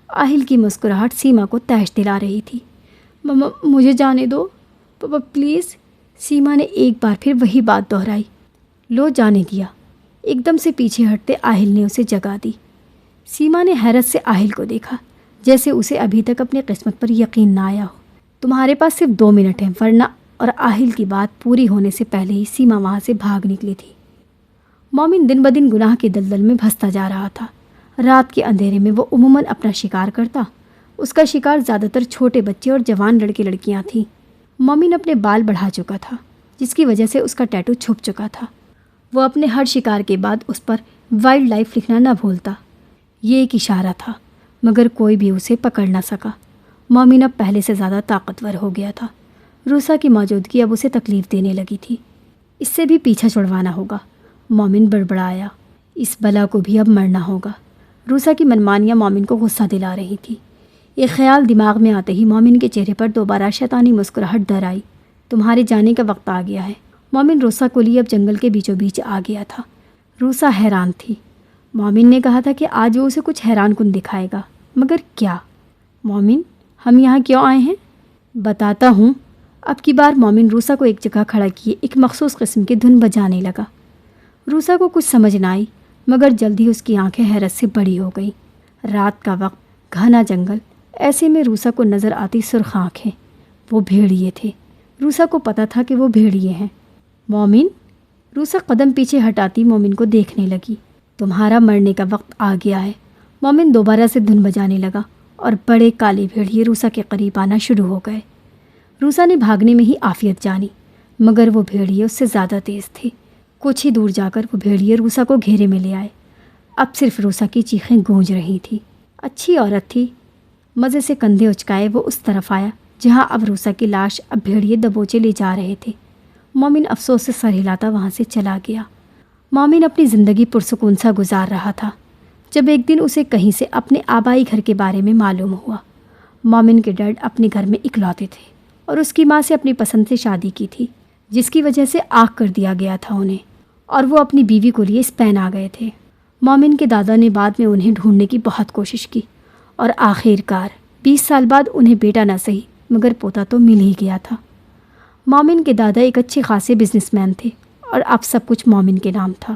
آہل کی مسکراہٹ سیما کو تیش دلا رہی تھی۔ مجھے جانے دو پلیز۔ سیما نے ایک بار پھر وہی بات دہرائی۔ لو جانے دیا۔ ایک دم سے پیچھے ہٹتے آہل نے اسے جگہ دی۔ سیما نے حیرت سے آہل کو دیکھا، جیسے اسے ابھی تک اپنی قسمت پر یقین نہ آیا ہو۔ تمہارے پاس صرف 2 منٹ ہیں ورنہ، اور آہل کی بات پوری ہونے سے پہلے ہی سیما وہاں سے بھاگ نکلی تھی۔ مومن دن بدن گناہ کے دلدل میں بھستا جا رہا تھا۔ رات کے اندھیرے میں وہ عموماً اپنا شکار کرتا۔ اس کا شکار زیادہ تر چھوٹے بچے اور جوان لڑکے لڑکیاں تھیں۔ مومن اپنے بال بڑھا چکا تھا، جس کی وجہ سے اس کا ٹیٹو چھپ چکا تھا۔ وہ اپنے ہر شکار کے بعد اس پر وائلڈ لائف لکھنا نہ بھولتا۔ یہ ایک اشارہ تھا، مگر کوئی بھی اسے پکڑ نہ سکا۔ مومن اب پہلے سے زیادہ طاقتور ہو گیا تھا۔ روسا کی موجودگی اب اسے تکلیف دینے لگی تھی۔ اس سے بھی پیچھا چھڑوانا ہوگا، مومن بڑبڑایا۔ اس بلا کو بھی اب مرنا ہوگا۔ روسا کی منمانیاں مومن کو غصہ دلا رہی تھی۔ یہ خیال دماغ میں آتے ہی مومن کے چہرے پر دوبارہ شیطانی مسکراہٹ در آئی۔ تمہارے جانے کا وقت آ گیا ہے۔ مومن روسا کو لیے اب جنگل کے بیچوں بیچ آ گیا تھا۔ روسا حیران تھی۔ مومن نے کہا تھا کہ آج وہ اسے کچھ حیران کن دکھائے گا، مگر کیا؟ مومن، ہم یہاں کیوں آئے ہیں؟ بتاتا ہوں۔ اب کی بار مومن روسا کو ایک جگہ کھڑا کیے ایک مخصوص قسم کی دھن بجانے لگا۔ روسا کو کچھ سمجھ نہ آئی، مگر جلدی اس کی آنکھیں حیرت سے بڑی ہو گئیں۔ رات کا وقت، گھنا جنگل، ایسے میں روسا کو نظر آتی سرخ آنکھیں۔ وہ بھیڑیے تھے۔ روسا کو پتا تھا کہ وہ بھیڑیے ہیں۔ مومن، روسا قدم پیچھے ہٹاتی مومن کو دیکھنے لگی۔ تمہارا مرنے کا وقت آ گیا ہے۔ مومن دوبارہ سے دھن بجانے لگا اور بڑے کالے بھیڑیے روسا کے قریب آنا شروع ہو گئے۔ روسا نے بھاگنے میں ہی عافیت جانی، مگر وہ بھیڑیے اس سے زیادہ تیز تھے۔ کچھ ہی دور جا کر وہ بھیڑیے روسا کو گھیرے میں لے آئے۔ اب صرف روسا کی چیخیں گونج رہی تھیں۔ اچھی عورت تھی۔ مزے سے کندھے اچکائے وہ اس طرف آیا جہاں اب روسا کی لاش اب بھیڑیے دبوچے لے جا رہے تھے۔ مومن افسوس سے سر ہلاتا وہاں سے چلا گیا۔ مومن اپنی زندگی پرسکون سا گزار رہا تھا، جب ایک دن اسے کہیں سے اپنے آبائی گھر کے بارے میں معلوم ہوا۔ مومن کے ڈیڈ اپنے گھر میں اکلوتے تھے اور اس کی ماں سے اپنی پسند سے شادی کی تھی، جس کی وجہ سے آگ کر دیا گیا تھا انہیں، اور وہ اپنی بیوی کو لیے اسپین آ گئے تھے۔ مومن کے دادا نے بعد میں انہیں ڈھونڈنے کی بہت کوشش کی اور آخر کار 20 سال بعد انہیں بیٹا نہ سہی مگر پوتا تو مل ہی گیا تھا۔ مومن کے دادا ایک اچھے خاصے بزنس مین تھے اور اب سب کچھ مومن کے نام تھا۔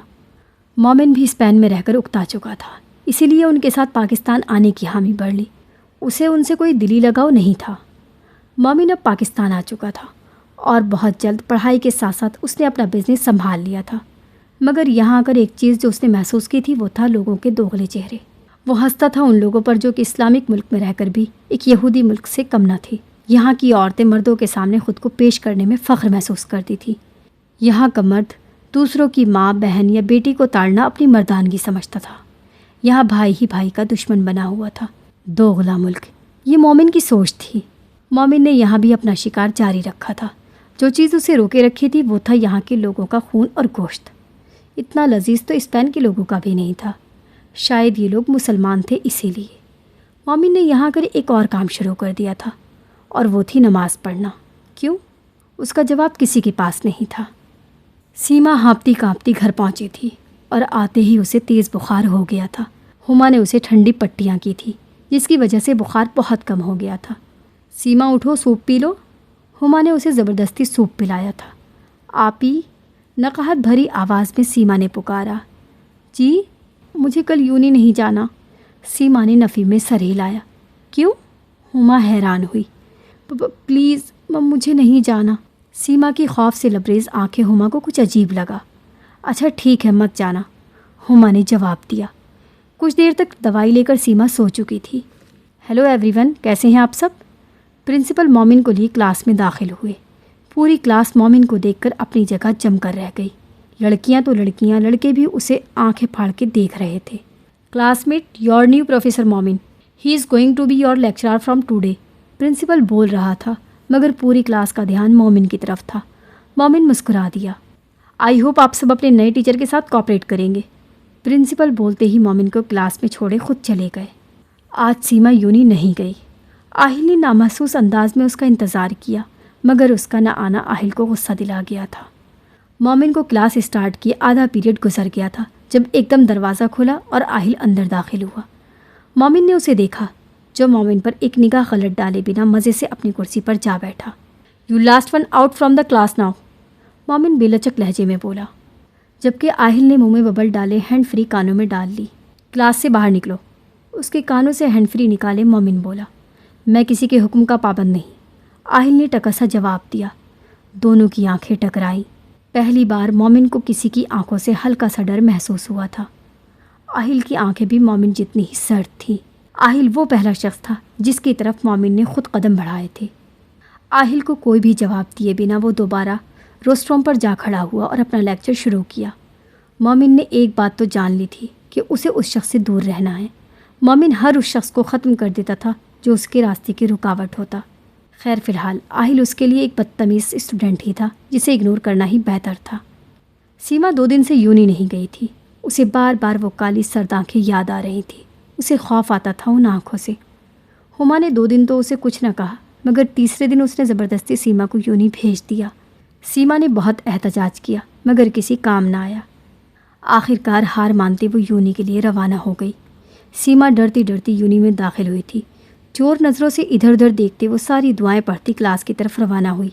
مومن بھی اسپین میں رہ کر اکتا چکا تھا، اسی لیے ان کے ساتھ پاکستان آنے کی حامی بڑھ لی۔ اسے ان سے کوئی دلی لگاؤ نہیں تھا۔ مومن اب پاکستان آ چکا تھا اور بہت جلد پڑھائی کے ساتھ ساتھ اس نے اپنا بزنس سنبھال لیا تھا، مگر یہاں کر ایک چیز جو اس نے محسوس کی تھی وہ تھا لوگوں کے دوغلے چہرے۔ وہ ہنستا تھا ان لوگوں پر جو کہ اسلامک ملک میں رہ کر بھی ایک یہودی ملک سے کم نہ تھے۔ یہاں کی عورتیں مردوں کے سامنے خود کو پیش کرنے میں فخر محسوس کرتی تھی۔ یہاں کا مرد دوسروں کی ماں، بہن یا بیٹی کو تاڑنا اپنی مردانگی سمجھتا تھا۔ یہاں بھائی ہی بھائی کا دشمن بنا ہوا تھا۔ دوغلا ملک، یہ مومن کی سوچ تھی۔ مومن نے یہاں بھی اپنا شکار جاری رکھا تھا۔ جو چیز اسے روکے رکھی تھی وہ تھا یہاں کے لوگوں کا خون اور گوشت۔ اتنا لذیذ تو اسپین کے لوگوں کا بھی نہیں تھا، شاید یہ لوگ مسلمان تھے اسی لیے۔ مومن نے یہاں کر ایک اور کام شروع کر دیا تھا، اور وہ تھی نماز پڑھنا۔ کیوں؟ اس کا جواب کسی کے پاس نہیں تھا۔ سیما ہانپتی کانپتی گھر پہنچی تھی اور آتے ہی اسے تیز بخار ہو گیا تھا۔ ہما نے اسے ٹھنڈی پٹیاں کی تھی جس کی وجہ سے بخار بہت کم ہو گیا تھا۔ سیما اٹھو، سوپ پی لو۔ ہما نے اسے زبردستی سوپ پلایا تھا۔ آپی، نقاہت بھری آواز میں سیما نے پکارا۔ جی، مجھے کل یونی نہیں جانا۔ سیما نے نفی میں سر ہلایا۔ کیوں؟ ہما حیران ہوئی۔ پلیز مجھے نہیں جانا۔ سیما کی خوف سے لبریز آنکھیں ہما کو کچھ عجیب لگا۔ اچھا ٹھیک ہے، مت جانا، ہما نے جواب دیا۔ کچھ دیر تک دوائی لے کر سیما سو چکی تھی۔ ہیلو ایوری ون، کیسے ہیں آپ سب؟ پرنسپل مومن کو لیے کلاس میں داخل ہوئے۔ پوری کلاس مومن کو دیکھ کر اپنی جگہ جم کر رہ گئی۔ لڑکیاں تو لڑکیاں، لڑکے بھی اسے آنکھیں پھاڑ کے دیکھ رہے تھے۔ Classmate, your new professor Momin, he is going to be your lecturer from today. Principal بول رہا تھا مگر پوری کلاس کا دھیان مومن کی طرف تھا۔ مومن مسکرا دیا۔ آئی ہوپ آپ سب اپنے نئے ٹیچر کے ساتھ کوآپریٹ کریں گے۔ پرنسپل بولتے ہی مومن کو کلاس میں چھوڑے خود چلے گئے۔ آج سیما یونی نہیں گئی۔ آہل نے نامحسوس انداز میں اس کا انتظار کیا، مگر اس کا نہ آنا آہل کو غصہ دلا گیا تھا۔ مومن کو کلاس اسٹارٹ کیے آدھا پیریڈ گزر گیا تھا جب ایک دم دروازہ کھلا اور آہل اندر داخل ہوا۔ مومن نے اسے دیکھا جو مومن پر ایک نگاہ غلط ڈالے بنا مزے سے اپنی کرسی پر جا بیٹھا۔ You last one out from the class now, مومن بے لچک لہجے میں بولا، جبکہ آہل نے منہ میں ببل ڈالے ہینڈ فری کانوں میں ڈال لی۔ کلاس سے باہر نکلو۔ اس کے کانوں سے ہینڈ فری نکالے مومن بولا، میں کسی کے حکم کا پابند نہیں۔ آہل نے ٹکسا جواب دیا۔ دونوں کی آنکھیں ٹکرائیں۔ پہلی بار مومن کو کسی کی آنکھوں سے ہلکا سا ڈر محسوس ہوا تھا۔ آہل کی آنکھیں بھی مومن جتنی ہی سرد تھیں۔ آہل وہ پہلا شخص تھا جس کی طرف مومن نے خود قدم بڑھائے تھے۔ آہل کو کوئی بھی جواب دیے بنا وہ دوبارہ روسٹروم پر جا کھڑا ہوا اور اپنا لیکچر شروع کیا۔ مومن نے ایک بات تو جان لی تھی کہ اسے اس شخص سے دور رہنا ہے۔ مومن ہر اس شخص کو ختم کر دیتا تھا جو اس کے راستے کی رکاوٹ ہوتا۔ خیر فی الحال آہل اس کے لیے ایک بدتمیز اسٹوڈنٹ ہی تھا جسے اگنور کرنا ہی بہتر تھا۔ سیما 2 دن سے یونی نہیں گئی تھی۔ اسے بار بار وہ کالی سرد آنکھیں یاد آ رہی تھی۔ اسے خوف آتا تھا ان آنکھوں سے۔ ہما نے 2 دن تو اسے کچھ نہ کہا، مگر تیسرے دن اس نے زبردستی سیما کو یونی بھیج دیا۔ سیما نے بہت احتجاج کیا مگر کسی کام نہ آیا۔ آخر کار ہار مانتے وہ یونی کے لیے روانہ ہو گئی۔ سیما ڈرتی ڈرتی یونی میں داخل ہوئی تھی۔ چور نظروں سے ادھر ادھر دیکھتے وہ ساری دعائیں پڑھتی کلاس کی طرف روانہ ہوئی۔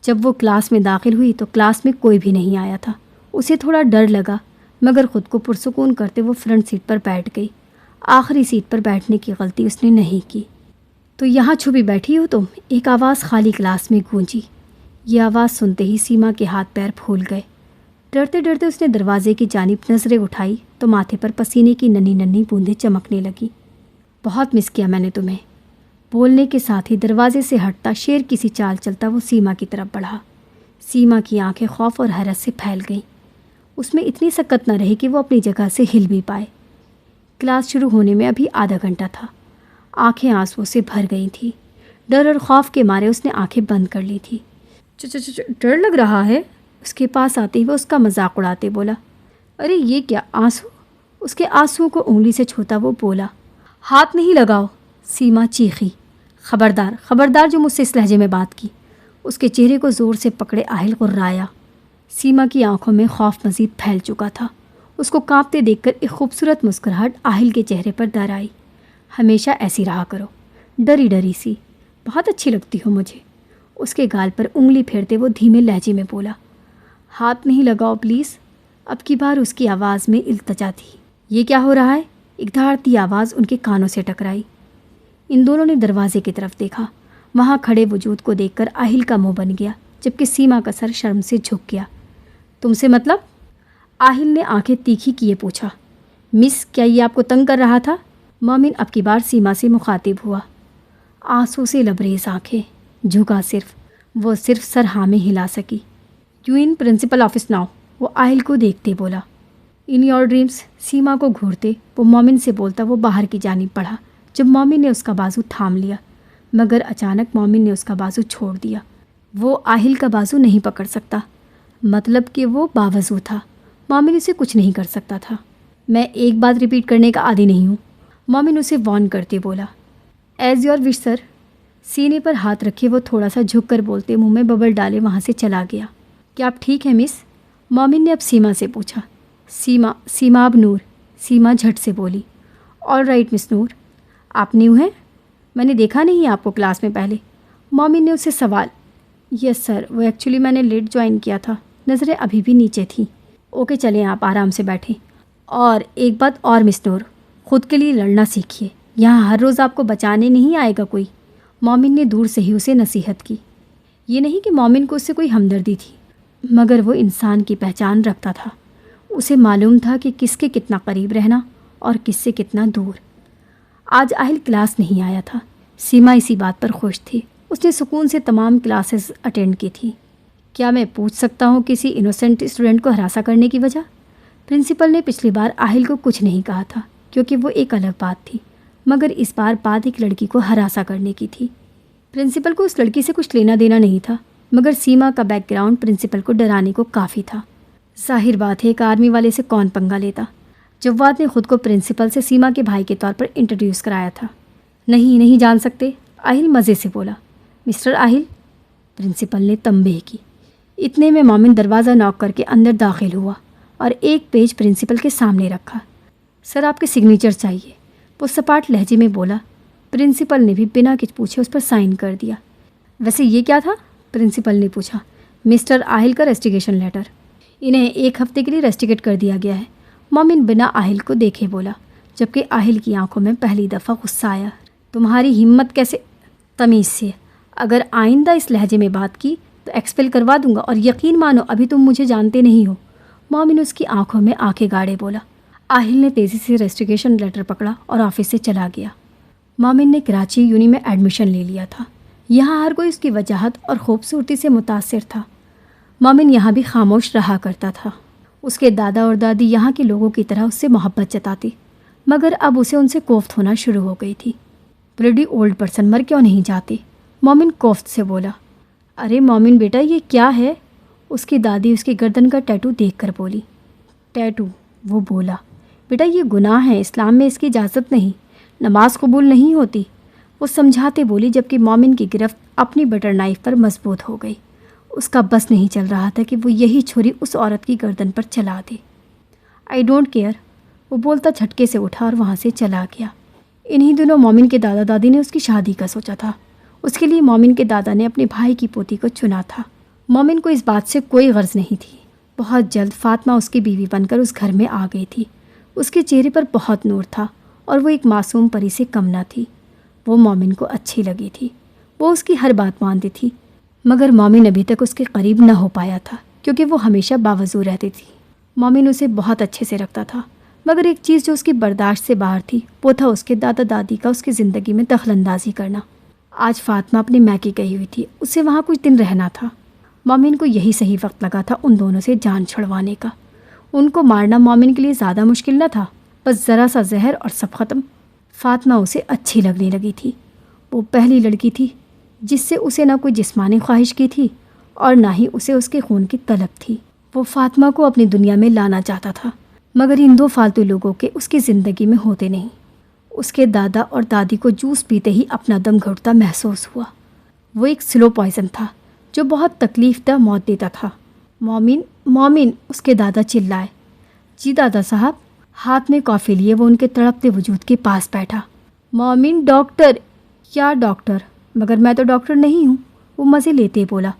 جب وہ کلاس میں داخل ہوئی تو کلاس میں کوئی بھی نہیں آیا تھا۔ اسے تھوڑا ڈر لگا مگر خود کو پرسکون کرتے وہ فرنٹ سیٹ پر بیٹھ گئی۔ آخری سیٹ پر بیٹھنے کی غلطی اس نے نہیں کی۔ تو یہاں چھپی بیٹھی ہو تم؟ ایک آواز خالی کلاس میں گونجی۔ یہ آواز سنتے ہی سیما کے ہاتھ پیر پھول گئے۔ ڈرتے ڈرتے اس نے دروازے کی جانب نظریں اٹھائی تو ماتھے پر پسینے کی ننھی ننھی بوندیں چمکنے لگی۔ بہت مس کیا میں نے تمہیں۔ بولنے کے ساتھ ہی دروازے سے ہٹتا شیر کسی چال چلتا وہ سیما کی طرف بڑھا۔ سیما کی آنکھیں خوف اور حیرت سے پھیل گئیں۔ اس میں اتنی سکت نہ رہی کہ وہ اپنی جگہ سے ہل بھی پائے۔ کلاس شروع ہونے میں ابھی آدھا گھنٹہ تھا۔ آنکھیں آنسوؤں سے بھر گئی تھیں۔ ڈر اور خوف کے مارے اس نے آنکھیں بند کر لی تھی۔ ڈر لگ رہا ہے؟ اس کے پاس آتے ہی وہ اس کا مذاق اڑاتے بولا۔ ارے یہ کیا آنسو؟ اس کے آنسوؤں کو انگلی سے چھوتا وہ بولا۔ ہاتھ نہیں لگاؤ، سیما چیخی۔ خبردار خبردار جو مجھ سے اس لہجے میں بات کی۔ اس کے چہرے کو زور سے پکڑے آہل غرایا۔ سیما کی آنکھوں میں خوف مزید پھیل چکا تھا۔ اس کو کانپتے دیکھ کر ایک خوبصورت مسکراہٹ آہل کے چہرے پر در آئی۔ ہمیشہ ایسی رہا کرو، ڈری ڈری سی، بہت اچھی لگتی ہو مجھے۔ اس کے گال پر انگلی پھیرتے وہ دھیمے لہجے میں بولا۔ ہاتھ نہیں لگاؤ پلیز۔ اب کی بار اس کی آواز میں التجا تھی۔ یہ کیا ہو رہا ہے؟ ایک دھاڑتی آواز ان کے کانوں سے ٹکرائی۔ ان دونوں نے دروازے کی طرف دیکھا۔ وہاں کھڑے وجود کو دیکھ کر آہل کا منہ بن گیا، جبکہ سیما کا سر شرم سے جھک گیا۔ تم سے مطلب؟ آہل نے آنکھیں تیکھی کیے پوچھا۔ مس، کیا یہ آپ کو تنگ کر رہا تھا؟ مومن اب کی بار سیما سے مخاطب ہوا۔ آنسوں سے لبریز آنکھیں، جھکا وہ صرف سر ہاں میں ہلا سکی۔ You in principle office now, وہ آہل کو دیکھتے بولا۔ ان یور ڈریمس، سیما کو گھورتے وہ مومن سے بولتا وہ باہر کی جانب بڑھا، جب مومن نے اس کا بازو تھام لیا، مگر اچانک مومن نے اس کا بازو چھوڑ دیا۔ وہ آہل کا بازو نہیں پکڑ سکتا، مطلب کہ وہ باوضو تھا۔ مومن اسے کچھ نہیں کر سکتا تھا۔ میں ایک بات ریپیٹ کرنے کا عادی نہیں ہوں، مومن اسے وارن کرتے بولا۔ ایز یور وش سر، سینے پر ہاتھ رکھے وہ تھوڑا سا جھک کر بولتے منہ میں ببل ڈالے وہاں سے چلا گیا۔ کیا آپ ٹھیک ہیں مس؟ مومن نے اب سیما سے پوچھا۔ سیما اب نور، سیما جھٹ سے بولی۔ آل رائٹ مس نور، آپ نیو ہیں؟ میں نے دیکھا نہیں آپ کو کلاس میں پہلے۔ مومن نے اسے سوال۔ یس سر، وہ ایکچولی میں نے لیٹ جوائن کیا تھا، نظریں ابھی بھی نیچے تھیں۔ اوکے چلیں، آپ آرام سے بیٹھیں۔ اور ایک بات اور مس نور، خود کے لیے لڑنا سیکھیے، یہاں ہر روز آپ کو بچانے نہیں آئے گا کوئی۔ مومن نے دور سے ہی اسے نصیحت کی۔ یہ نہیں کہ مومن کو اس سے کوئی ہمدردی تھی، مگر وہ انسان کی پہچان رکھتا تھا۔ اسے معلوم تھا کہ کس کے کتنا قریب رہنا اور کس سے کتنا دور۔ آج آہل کلاس نہیں آیا تھا۔ سیما اسی بات پر خوش تھی۔ اس نے سکون سے تمام کلاسز اٹینڈ کی تھی۔ کیا میں پوچھ سکتا ہوں کسی انوسینٹ اسٹوڈنٹ کو ہراساں کرنے کی وجہ؟ پرنسپل نے پچھلی بار آہل کو کچھ نہیں کہا تھا، کیونکہ وہ ایک الگ بات تھی، مگر اس بار بات ایک لڑکی کو ہراساں کرنے کی تھی۔ پرنسپل کو اس لڑکی سے کچھ لینا دینا نہیں تھا، مگر سیما کا بیک گراؤنڈ پرنسپل کو ڈرانے کو کافی تھا۔ ظاہر بات ہے ایک آرمی والے سے کون پنگا لیتا۔ جواد نے خود کو پرنسپل سے سیما کے بھائی کے طور پر انٹروڈیوس کرایا تھا۔ نہیں جان سکتے، آہل مزے سے بولا۔ مسٹر آہل، پرنسپل نے تنبیہ کی۔ اتنے میں مومن دروازہ ناک کر کے اندر داخل ہوا اور ایک پیج پرنسپل کے سامنے رکھا۔ سر، آپ کے سگنیچر چاہیے، وہ سپاٹ لہجے میں بولا۔ پرنسپل نے بھی بنا کچھ پوچھے اس پر سائن کر دیا۔ ویسے یہ کیا تھا؟ پرنسپل نے پوچھا۔ مسٹر آہل کا ریسٹیگیشن لیٹر، انہیں 1 ہفتے کے لیے ریسٹیگیٹ کر دیا گیا ہے، مومن بنا آہل کو دیکھے بولا، جبکہ آہل کی آنکھوں میں پہلی دفعہ غصہ آیا۔ تمہاری ہمت کیسے؟ تمیز سے، اگر آئندہ اس لہجے میں بات کی تو ایکسپیل کروا دوں گا، اور یقین مانو ابھی تم مجھے جانتے نہیں ہو۔ مومن اس کی آنکھوں میں آنکھیں گاڑے بولا۔ آہل نے تیزی سے ریسٹیگیشن لیٹر پکڑا اور آفس سے چلا گیا۔ مومن نے کراچی یونی میں ایڈمیشن لے لیا تھا۔ یہاں ہر کوئی اس کی وجاہت اور خوبصورتی سے متاثر تھا۔ مومن یہاں بھی خاموش رہا کرتا تھا۔ اس کے دادا اور دادی یہاں کے لوگوں کی طرح اس سے محبت جتاتے، مگر اب اسے ان سے کوفت ہونا شروع ہو گئی تھی۔ بلڈی اولڈ پرسن، مر کیوں نہیں جاتے؟ مومن کوفت سے بولا۔ ارے مومن بیٹا، یہ کیا ہے؟ اس کی دادی اس کی گردن کا ٹیٹو دیکھ کر بولی۔ ٹیٹو؟ وہ بولا، بیٹا یہ گناہ ہے، اسلام میں اس کی اجازت نہیں، نماز قبول نہیں ہوتی۔ وہ سمجھاتے بولی، جبکہ مومن کی گرفت اپنی بٹر نائف پر مضبوط ہو گئی۔ اس کا بس نہیں چل رہا تھا کہ وہ یہی چھری اس عورت کی گردن پر چلا دے۔ آئی ڈونٹ کیئر، وہ بولتا جھٹکے سے اٹھا اور وہاں سے چلا گیا۔ انہی دنوں مومن کے دادا دادی نے اس کی شادی کا سوچا تھا۔ اس کے لیے مومن کے دادا نے اپنے بھائی کی پوتی کو چنا تھا۔ مومن کو اس بات سے کوئی غرض نہیں تھی۔ بہت جلد فاطمہ اس کی بیوی بن کر اس گھر میں آ گئی تھی۔ اس کے چہرے پر بہت نور تھا اور وہ ایک معصوم پری سے کم نہ تھی۔ وہ مومن کو اچھی لگی تھی، وہ اس کی ہر بات مانتی تھی، مگر مومن ابھی تک اس کے قریب نہ ہو پایا تھا، کیونکہ وہ ہمیشہ باوضو رہتی تھی۔ مومن اسے بہت اچھے سے رکھتا تھا، مگر ایک چیز جو اس کی برداشت سے باہر تھی وہ تھا اس کے دادا دادی کا اس کی زندگی میں دخل اندازی کرنا۔ آج فاطمہ اپنے میکے گئی ہوئی تھی، اسے وہاں کچھ دن رہنا تھا۔ مومن کو یہی صحیح وقت لگا تھا ان دونوں سے جان چھڑوانے کا۔ ان کو مارنا مومن کے لیے زیادہ مشکل نہ تھا، بس ذرا سا زہر اور سب ختم۔ فاطمہ اسے اچھی لگنے لگی تھی۔ وہ پہلی لڑکی تھی جس سے اسے نہ کوئی جسمانی خواہش کی تھی اور نہ ہی اسے اس کے خون کی طلب تھی۔ وہ فاطمہ کو اپنی دنیا میں لانا چاہتا تھا، مگر ان دو فالتو لوگوں کے اس کی زندگی میں ہوتے نہیں۔ اس کے دادا اور دادی کو جوس پیتے ہی اپنا دم گھٹتا محسوس ہوا۔ وہ ایک سلو پوائزن تھا جو بہت تکلیف دہ موت دیتا تھا۔ مومن، مومن، اس کے دادا چلائے۔ جی دادا صاحب۔ ہاتھ میں کافی لیے وہ ان کے تڑپتے وجود کے پاس بیٹھا۔ مومن، ڈاکٹر۔ کیا ڈاکٹر؟ مگر میں تو ڈاکٹر نہیں ہوں، وہ مزے لیتے بولا۔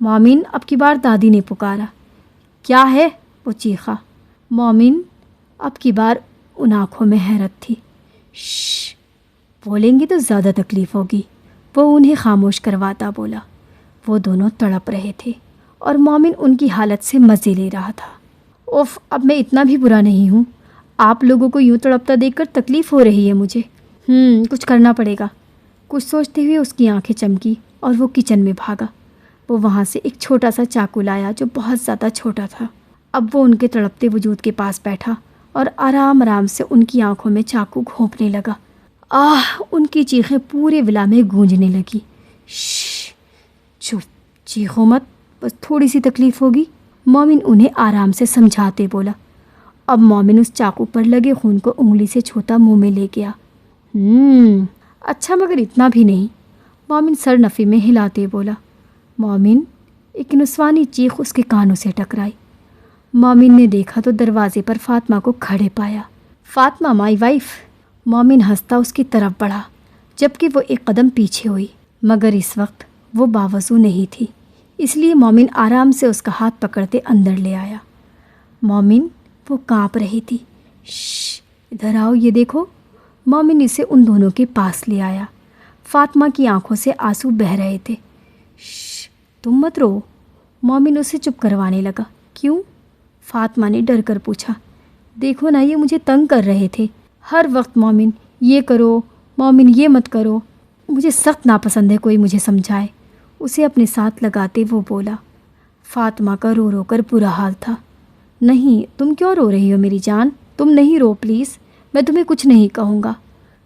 مومن، اب کی بار دادی نے پکارا۔ کیا ہے؟ وہ چیخا۔ مومن اب کی بار ان آنکھوں میں حیرت تھی۔ شش، بولیں گی تو زیادہ تکلیف ہوگی، وہ انہیں خاموش کرواتا بولا۔ وہ دونوں تڑپ رہے تھے اور مومن ان کی حالت سے مزے لے رہا تھا۔ اوف، اب میں اتنا بھی برا نہیں ہوں، آپ لوگوں کو یوں تڑپتا دیکھ کر تکلیف ہو رہی ہے مجھے۔ کچھ کرنا پڑے گا، کچھ سوچتے ہوئے اس کی آنکھیں چمکی اور وہ کچن میں بھاگا۔ وہ وہاں سے ایک چھوٹا سا چاقو لایا جو بہت زیادہ چھوٹا تھا۔ اب وہ ان کے تڑپتے وجود کے پاس بیٹھا اور آرام آرام سے ان کی آنکھوں میں چاقو گھونپنے لگا۔ ان کی چیخیں پورے ولا میں گونجنے لگی۔ شش، چپ، چیخو مت، بس تھوڑی سی تکلیف ہوگی، مومن انہیں آرام سے سمجھاتے بولا۔ اب مومن اس چاقو پر لگے خون کو انگلی سے چھوتا منہ میں لے گیا۔ اچھا، مگر اتنا بھی نہیں، مومن سر نفی میں ہلاتے بولا۔ مومن، ایک نسوانی چیخ اس کے کانوں سے ٹکرائی۔ مومن نے دیکھا تو دروازے پر فاطمہ کو کھڑے پایا۔ Fatima, my wife. مومن ہنستا اس کی طرف بڑھا، جبکہ وہ ایک قدم پیچھے ہوئی، مگر اس وقت وہ باوضو نہیں تھی، اس لیے مومن آرام سے اس کا ہاتھ پکڑتے اندر لے آیا۔ مومن، وہ کانپ رہی تھی۔ شش، ادھر آؤ، یہ دیکھو۔ مومن اسے ان دونوں کے پاس لے آیا۔ فاطمہ کی آنکھوں سے آنسو بہہ رہے تھے۔ شش، تم مت رو، مومن اسے چپ کروانے لگا۔ کیوں؟ فاطمہ نے ڈر کر پوچھا۔ دیکھو نا، یہ مجھے تنگ کر رہے تھے، ہر وقت مومن یہ کرو، مومن یہ مت کرو، مجھے سخت ناپسند ہے کوئی مجھے سمجھائے، اسے اپنے ساتھ لگاتے وہ بولا۔ فاطمہ کا رو رو کر برا حال تھا۔ نہیں، تم کیوں رو رہی ہو میری جان؟ تم نہیں رو پلیز، میں تمہیں کچھ نہیں کہوں گا،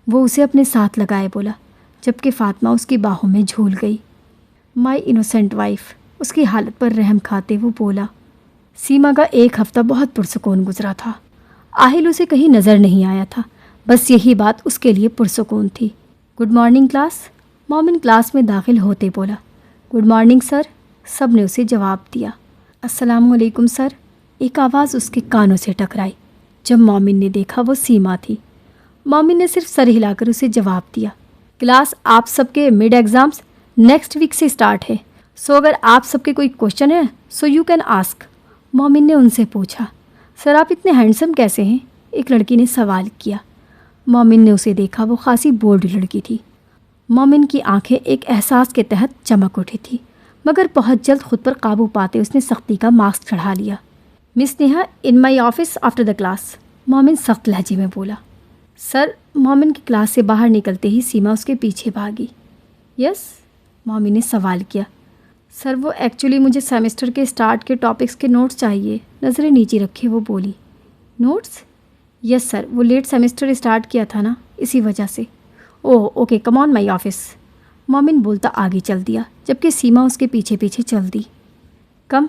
وہ اسے اپنے ساتھ لگائے بولا، جبکہ فاطمہ اس کی باہوں میں جھول گئی۔ مائی انوسینٹ وائف، اس کی حالت پر رحم کھاتے وہ بولا۔ سیما کا ایک ہفتہ بہت پرسکون گزرا تھا۔ آہل اسے کہیں نظر نہیں آیا تھا، بس یہی بات اس کے لیے پرسکون تھی۔ گڈ مارننگ کلاس، مومن کلاس میں داخل ہوتے بولا۔ گڈ مارننگ سر، سب نے اسے جواب دیا۔ السلام علیکم سر، ایک آواز اس کے کانوں سے ٹکرائی۔ جب مومن نے دیکھا وہ سیما تھی، مومن نے صرف سر ہلا کر اسے جواب دیا۔ کلاس، آپ سب کے مڈ ایگزامس نیکسٹ ویک سے اسٹارٹ ہے، سو اگر آپ سب کے کوئی کوشچن ہے سو یو کین آسک، مومن نے ان سے پوچھا۔ سر، آپ اتنے ہینڈسم کیسے ہیں؟ ایک لڑکی نے سوال کیا۔ مومن نے اسے دیکھا، وہ خاصی بولڈ لڑکی تھی۔ مومن کی آنکھیں ایک احساس کے تحت چمک اٹھی تھی، مگر بہت جلد خود پر قابو پاتے اس نے سختی کا ماسک چڑھا لیا۔ Miss Neha, in my office after the class, Momin سخت لہجے میں بولا۔ سر، مومن کی کلاس سے باہر نکلتے ہی سیما اس کے پیچھے بھاگی۔ یس، مومن نے سوال کیا۔ سر، وہ ایکچولی مجھے سیمسٹر کے اسٹارٹ کے ٹاپکس کے نوٹس چاہیے، نظریں نیچے رکھے وہ بولی۔ نوٹس؟ یس سر، وہ لیٹ سیمسٹر اسٹارٹ کیا تھا نا، اسی وجہ سے۔ اوہ okay, come on my office, مومن بولتا آگے چل دیا، جبکہ سیما اس کے پیچھے پیچھے چل دی۔ کم،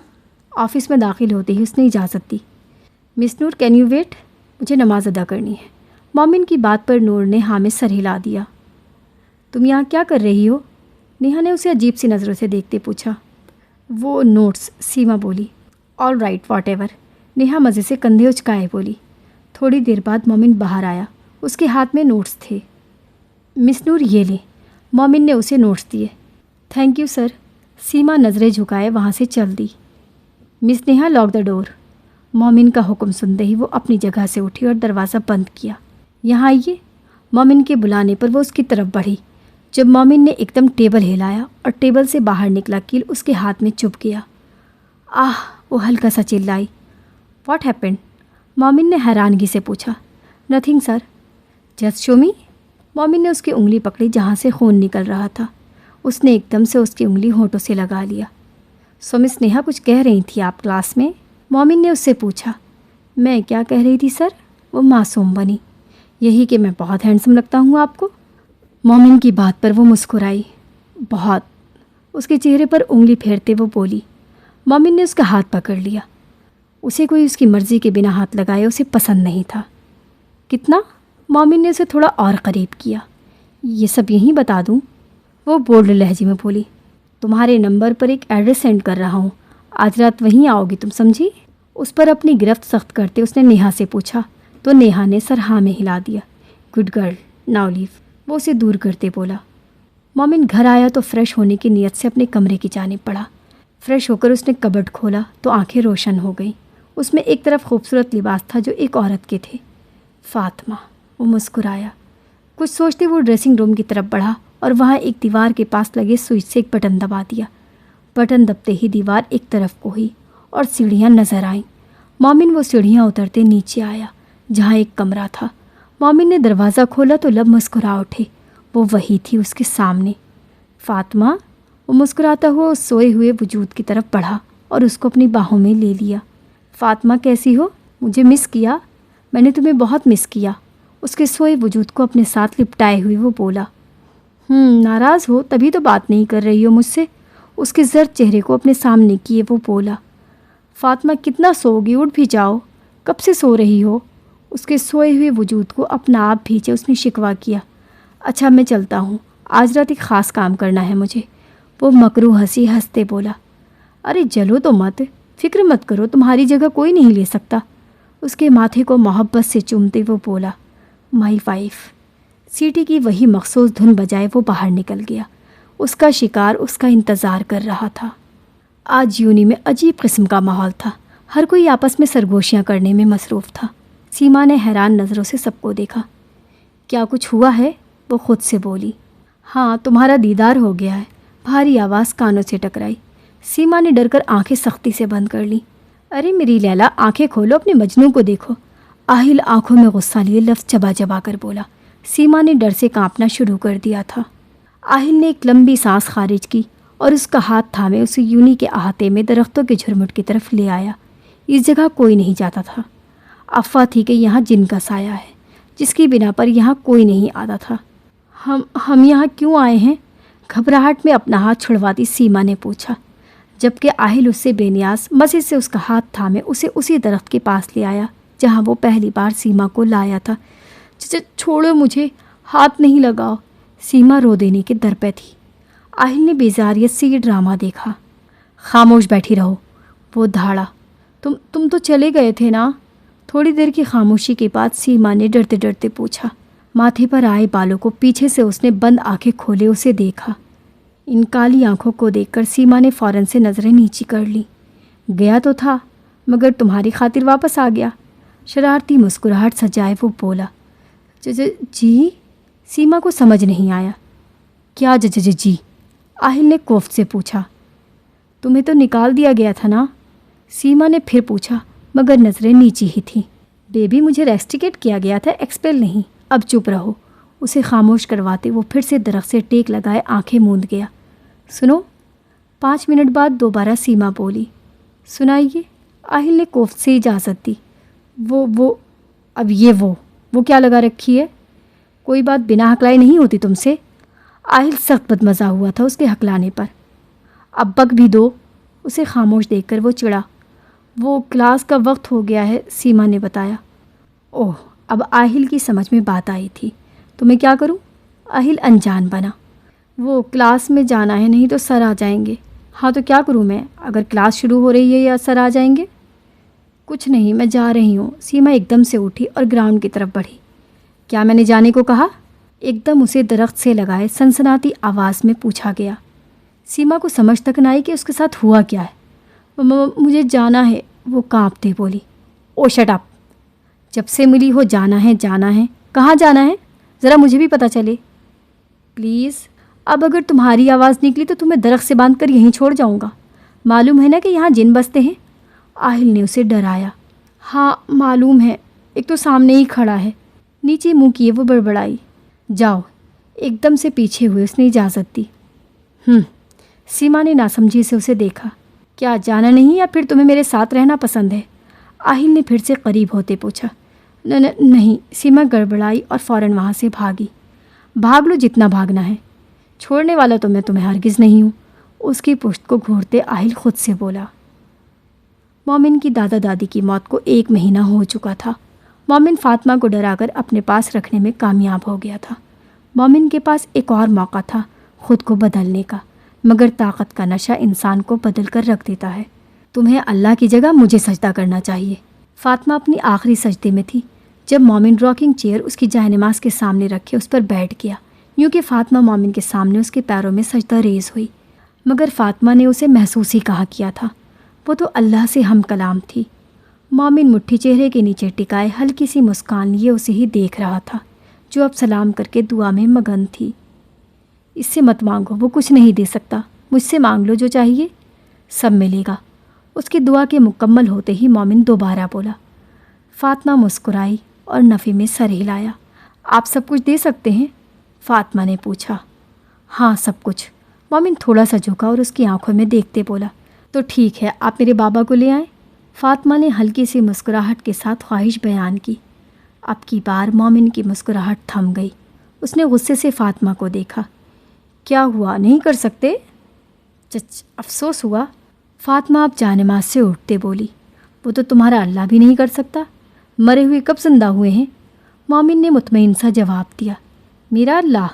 آفس میں داخل ہوتے ہی اس نے اجازت دی۔ مس نور، کین یو ویٹ، مجھے نماز ادا کرنی ہے۔ مومن کی بات پر نور نے ہاں میں سر ہلا دیا۔ تم یہاں کیا کر رہی ہو؟ نیہا نے اسے عجیب سی نظروں سے دیکھتے پوچھا۔ وہ نوٹس، سیما بولی۔ All right, what ever, Neha مزے سے کندھے اچکائے بولی۔ تھوڑی دیر بعد مومن باہر آیا، اس کے ہاتھ میں نوٹس تھے۔ مس نور، یہ لیں، مومن نے اسے نوٹس دیے۔ تھینک یو سر، سیما نظریں جھکائے وہاں سے چل دی۔ مس نیہا، لاک دا ڈور، مومن کا حکم سنتے ہی وہ اپنی جگہ سے اٹھی اور دروازہ بند کیا۔ یہاں آئیے، مومن کے بلانے پر وہ اس کی طرف بڑھی۔ جب مومن نے ایک دم ٹیبل ہلایا اور ٹیبل سے باہر نکلا کیل اس کے ہاتھ میں چبھ گیا۔ وہ ہلکا سا چلائی۔ What happened? مومن نے حیرانگی سے پوچھا۔ نتھنگ سر۔ جسٹ شو می، مومن نے اس کی انگلی پکڑی جہاں سے خون نکل رہا تھا۔ اس نے ایک دم سے اس کی انگلی ہونٹوں سے لگا لیا۔ سو مس نیہا، کچھ کہہ رہی تھی آپ کلاس میں؟ مومن نے اس سے پوچھا۔ میں کیا کہہ رہی تھی سر؟ وہ معصوم بنی۔ یہی کہ میں بہت ہینڈسم لگتا ہوں آپ کو؟ مومن کی بات پر وہ مسکرائی۔ بہت، اس کے چہرے پر انگلی پھیرتے وہ بولی۔ مومن نے اس کا ہاتھ پکڑ لیا۔ اسے کوئی اس کی مرضی کے بنا ہاتھ لگائے اسے پسند نہیں تھا۔ کتنا؟ مومن نے اسے تھوڑا اور قریب کیا۔ یہ سب یہیں بتا دوں؟ وہ بولڈ لہجے میں بولی۔ تمہارے نمبر پر ایک ایڈریس سینڈ کر رہا ہوں، آج رات وہیں آؤ گی تم، سمجھی؟ اس پر اپنی گرفت سخت کرتے اس نے نیہا سے پوچھا، تو نیہا نے سر ہاں میں ہلا دیا۔ گڈ گرل، ناؤ لیو، وہ اسے دور کرتے بولا۔ مومن گھر آیا تو فریش ہونے کی نیت سے اپنے کمرے کی جانب پڑھا۔ فریش ہو کر اس نے کبڈ کھولا تو آنکھیں روشن ہو گئیں۔ اس میں ایک طرف خوبصورت لباس تھا جو ایک عورت کے تھے۔ فاطمہ، وہ مسکرایا۔ کچھ سوچتے وہ ڈریسنگ روم کی طرف بڑھا اور وہاں ایک دیوار کے پاس لگے سوئچ سے ایک بٹن دبا دیا۔ بٹن دبتے ہی دیوار ایک طرف کو ہوئی اور سیڑھیاں نظر آئیں۔ مومن وہ سیڑھیاں اترتے نیچے آیا جہاں ایک کمرہ تھا۔ مومن نے دروازہ کھولا تو لب مسکرا اٹھے، وہ وہی تھی اس کے سامنے۔ فاطمہ، وہ مسکراتا ہوا اس سوئے ہوئے وجود کی طرف بڑھا اور اس کو اپنی باہوں میں لے لیا۔ فاطمہ کیسی ہو؟ مجھے مس کیا؟ میں نے تمہیں بہت مس کیا۔ اس کے سوئے وجود کو اپنے ساتھ لپٹائے ہوئے وہ بولا۔ ناراض ہو تبھی تو بات نہیں کر رہی ہو مجھ سے؟ اس کے زرد چہرے کو اپنے سامنے کیے وہ بولا۔ فاطمہ کتنا سو گی، اٹھ بھی جاؤ، کب سے سو رہی ہو؟ اس کے سوئے ہوئے وجود کو اپنا آپ بھیجے اس نے شکوہ کیا۔ اچھا میں چلتا ہوں، آج رات ایک خاص کام کرنا ہے مجھے، وہ مکروہ ہنسی ہنستے بولا۔ ارے جلو تو مت، فکر مت کرو، تمہاری جگہ کوئی نہیں لے سکتا۔ اس کے ماتھے کو محبت سے چومتے وہ بولا۔ My wife. سیٹی کی وہی مخصوص دھن بجائے وہ باہر نکل گیا۔ اس کا شکار اس کا انتظار کر رہا تھا۔ آج یونی میں عجیب قسم کا ماحول تھا، ہر کوئی آپس میں سرگوشیاں کرنے میں مصروف تھا۔ سیما نے حیران نظروں سے سب کو دیکھا۔ کیا کچھ ہوا ہے؟ وہ خود سے بولی۔ ہاں، تمہارا دیدار ہو گیا ہے، بھاری آواز کانوں سے ٹکرائی۔ سیما نے ڈر کر آنکھیں سختی سے بند کر لیں۔ ارے میری لیلا، آنکھیں کھولو، اپنے مجنوں کو دیکھو۔ آہل آنکھوں میں غصہ لیے لفظ چبا چبا کر بولا۔ سیما نے ڈر سے کانپنا شروع کر دیا تھا۔ آہل نے ایک لمبی سانس خارج کی اور اس کا ہاتھ تھامے اسے یونی کے احاطے میں درختوں کے جھرمٹ کی طرف لے آیا۔ اس جگہ کوئی نہیں جاتا تھا۔ افواہ تھی کہ یہاں جن کا سایہ ہے، جس کی بنا پر یہاں کوئی نہیں آتا تھا۔ ہم یہاں کیوں آئے ہیں؟ گھبراہٹ میں اپنا ہاتھ چھڑواتی سیما نے پوچھا، جبکہ آہل اس سے بے نیاز مزے سے اس کا ہاتھ تھامے اسے اسی درخت کے پاس لے آیا جہاں وہ پہلی بار سیما کو لایا تھا۔ چھوڑو مجھے، ہاتھ نہیں لگاؤ۔ سیما رو دینے کے در پہ تھی۔ آہل نے بیزاریت سے یہ ڈرامہ دیکھا۔ خاموش بیٹھی رہو، وہ دھاڑا۔ تم تو چلے گئے تھے نا؟ تھوڑی دیر کی خاموشی کے بعد سیما نے ڈرتے ڈرتے پوچھا۔ ماتھے پر آئے بالوں کو پیچھے سے اس نے بند آنکھیں کھولے اسے دیکھا۔ ان کالی آنکھوں کو دیکھ کر سیما نے فوراً سے نظریں نیچی کر لیں۔ گیا تو تھا مگر تمہاری خاطر واپس آ گیا۔ شرارتی مسکراہٹ سجائے وہ بولا۔ جی؟ سیما کو سمجھ نہیں آیا۔ کیا جی؟ آہل نے کوفت سے پوچھا۔ تمہیں تو نکال دیا گیا تھا نا؟ سیما نے پھر پوچھا مگر نظریں نیچی ہی تھیں۔ بیبی مجھے ریسٹیکیٹ کیا گیا تھا، ایکسپیل نہیں۔ اب چپ رہو۔ اسے خاموش کرواتے وہ پھر سے درخت سے ٹیک لگائے آنکھیں موند گیا۔ سنو۔ 5 منٹ بعد دوبارہ سیما بولی۔ سنائیے۔ آہل نے کوفت سے اجازت دی۔ وہ کیا لگا رکھی ہے؟ کوئی بات بنا ہکلائے نہیں ہوتی تم سے؟ آہل سخت بدمزہ ہوا تھا اس کے ہکلانے پر۔ اب بک بھی دو۔ اسے خاموش دیکھ کر وہ چڑھا۔ وہ کلاس کا وقت ہو گیا ہے، سیما نے بتایا۔ اوہ، اب آہل کی سمجھ میں بات آئی تھی۔ تو میں کیا کروں؟ آہل انجان بنا۔ وہ کلاس میں جانا ہے، نہیں تو سر آ جائیں گے۔ ہاں تو کیا کروں میں، اگر کلاس شروع ہو رہی ہے یا سر آ جائیں گے؟ کچھ نہیں، میں جا رہی ہوں۔ سیما ایک دم سے اٹھی اور گراؤنڈ کی طرف بڑھی۔ کیا میں نے جانے کو کہا؟ ایک دم اسے درخت سے لگائے سنسناتی آواز میں پوچھا گیا۔ سیما کو سمجھ تک نہ آئی کہ اس کے ساتھ ہوا کیا ہے۔ مجھے جانا ہے، وہ کانپتے بولی۔ او شٹ اپ، جب سے ملی ہو جانا ہے جانا ہے، کہاں جانا ہے ذرا مجھے بھی پتہ چلے پلیز۔ اب اگر تمہاری آواز نکلی تو تمہیں درخت سے باندھ کر یہیں چھوڑ جاؤں گا۔ معلوم ہے نا کہ یہاں جن بستے ہیں؟ آہل نے اسے ڈرایا۔ ہاں معلوم ہے، ایک تو سامنے ہی کھڑا ہے۔ نیچے منہ کیے وہ بڑبڑائی۔ جاؤ۔ ایک دم سے پیچھے ہوئے اس نے اجازت دی۔ سیما نے ناسمجھی سے اسے دیکھا۔ کیا جانا نہیں یا پھر تمہیں میرے ساتھ رہنا پسند ہے؟ آہل نے پھر سے قریب ہوتے پوچھا۔ نہیں، سیما گڑبڑائی اور فوراً وہاں سے بھاگی۔ بھاگ لو جتنا بھاگنا ہے، چھوڑنے والا تو میں تمہیں ہرگز نہیں ہوں، اس کی پشت کو گھورتے آہل خود سے بولا۔ مومن کی دادا دادی کی موت کو 1 مہینہ ہو چکا تھا۔ مومن فاطمہ کو ڈرا کر اپنے پاس رکھنے میں کامیاب ہو گیا تھا۔ مومن کے پاس ایک اور موقع تھا خود کو بدلنے کا، مگر طاقت کا نشہ انسان کو بدل کر رکھ دیتا ہے۔ تمہیں اللہ کی جگہ مجھے سجدہ کرنا چاہیے۔ فاطمہ اپنی آخری سجدے میں تھی جب مومن راکنگ چیئر اس کی جائے نماز کے سامنے رکھے اس پر بیٹھ گیا، یوں کہ فاطمہ مومن کے سامنے اس کے پیروں میں سجدہ ریز ہوئی۔ مگر فاطمہ نے اسے محسوس ہی کہا کیا تھا، وہ تو اللہ سے ہم کلام تھی۔ مومن مٹھی چہرے کے نیچے ٹکائے ہلکی سی مسکان لیے اسے ہی دیکھ رہا تھا، جو اب سلام کر کے دعا میں مگن تھی۔ اس سے مت مانگو، وہ کچھ نہیں دے سکتا، مجھ سے مانگ لو جو چاہیے، سب ملے گا۔ اس کی دعا کے مکمل ہوتے ہی مومن دوبارہ بولا۔ فاطمہ مسکرائی اور نفی میں سر ہلایا۔ آپ سب کچھ دے سکتے ہیں؟ فاطمہ نے پوچھا۔ ہاں سب کچھ۔ مومن تھوڑا سا جھکا اور اس کی آنکھوں میں دیکھتے بولا، تو ٹھیک ہے، آپ میرے بابا کو لے آئیں۔ فاطمہ نے ہلکی سی مسکراہٹ کے ساتھ خواہش بیان کی۔ اب کی بار مومن کی مسکراہٹ تھم گئی۔ اس نے غصے سے فاطمہ کو دیکھا۔ کیا ہوا، نہیں کر سکتے؟ افسوس ہوا۔ فاطمہ اب جانماز سے اٹھتے بولی، وہ تو تمہارا اللہ بھی نہیں کر سکتا، مرے ہوئے کب زندہ ہوئے ہیں؟ مومن نے مطمئن سا جواب دیا۔ میرا اللہ؟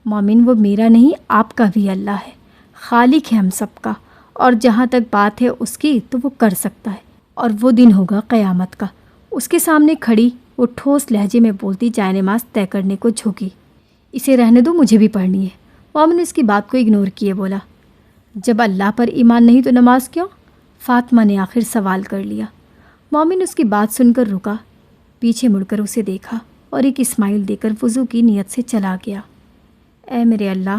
مومن، وہ میرا نہیں، آپ کا بھی اللہ ہے، خالق ہے ہم سب کا، اور جہاں تک بات ہے اس کی تو وہ کر سکتا ہے، اور وہ دن ہوگا قیامت کا۔ اس کے سامنے کھڑی وہ ٹھوس لہجے میں بولتی جائے نماز طے کرنے کو جھکی۔ اسے رہنے دو، مجھے بھی پڑھنی ہے۔ مومن اس کی بات کو اگنور کیے بولا، جب اللہ پر ایمان نہیں تو نماز کیوں؟ فاطمہ نے آخر سوال کر لیا۔ مومن اس کی بات سن کر رکا، پیچھے مڑ کر اسے دیکھا اور ایک اسمائل دے کر وضو کی نیت سے چلا گیا۔ اے میرے اللہ،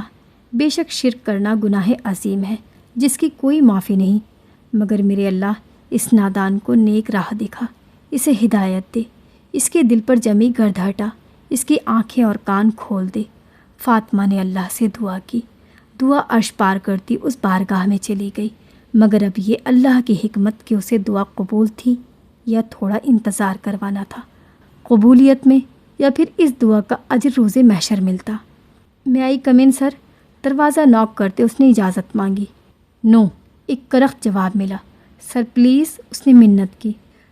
بے شک شرک کرنا گناہ عظیم ہے جس کی کوئی معافی نہیں، مگر میرے اللہ اس نادان کو نیک راہ دکھا، اسے ہدایت دے، اس کے دل پر جمی گرد ہٹا، اس کی آنکھیں اور کان کھول دے۔ فاطمہ نے اللہ سے دعا کی۔ دعا عرش پار کرتی اس بارگاہ میں چلی گئی، مگر اب یہ اللہ کی حکمت کہ اسے دعا قبول تھی یا تھوڑا انتظار کروانا تھا، قبولیت میں یا پھر اس دعا کا اجر روز محشر ملتا۔ میں آئی کم ان سر؟ دروازہ ناک کرتے اس نے اجازت مانگی۔ نو، ایک کرخت جواب ملا۔ سر پلیز، اس نے منت کی۔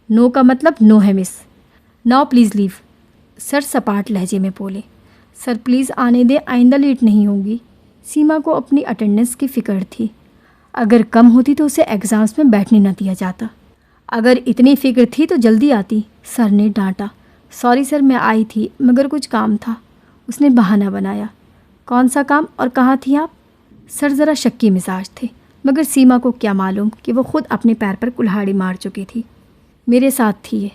نو کا مطلب نو ہے miss. Now please leave, sir سپاٹ لہجے میں بولے۔ سر پلیز آنے دیں، آئندہ لیٹ نہیں ہوگی۔ سیما کو اپنی اٹینڈنس کی فکر تھی، اگر کم ہوتی تو اسے ایگزامس میں بیٹھنے نہ دیا جاتا۔ اگر اتنی فکر تھی تو جلدی آتی، سر نے ڈانٹا۔ سوری سر، میں آئی تھی مگر کچھ کام تھا، اس نے بہانہ بنایا۔ کون سا کام اور کہاں تھی آپ؟ سر ذرا شکی مزاج تھے، مگر سیما کو کیا معلوم کہ وہ خود اپنے پیر پر کلہاڑی مار چکی تھی۔ میرے ساتھ تھی یہ،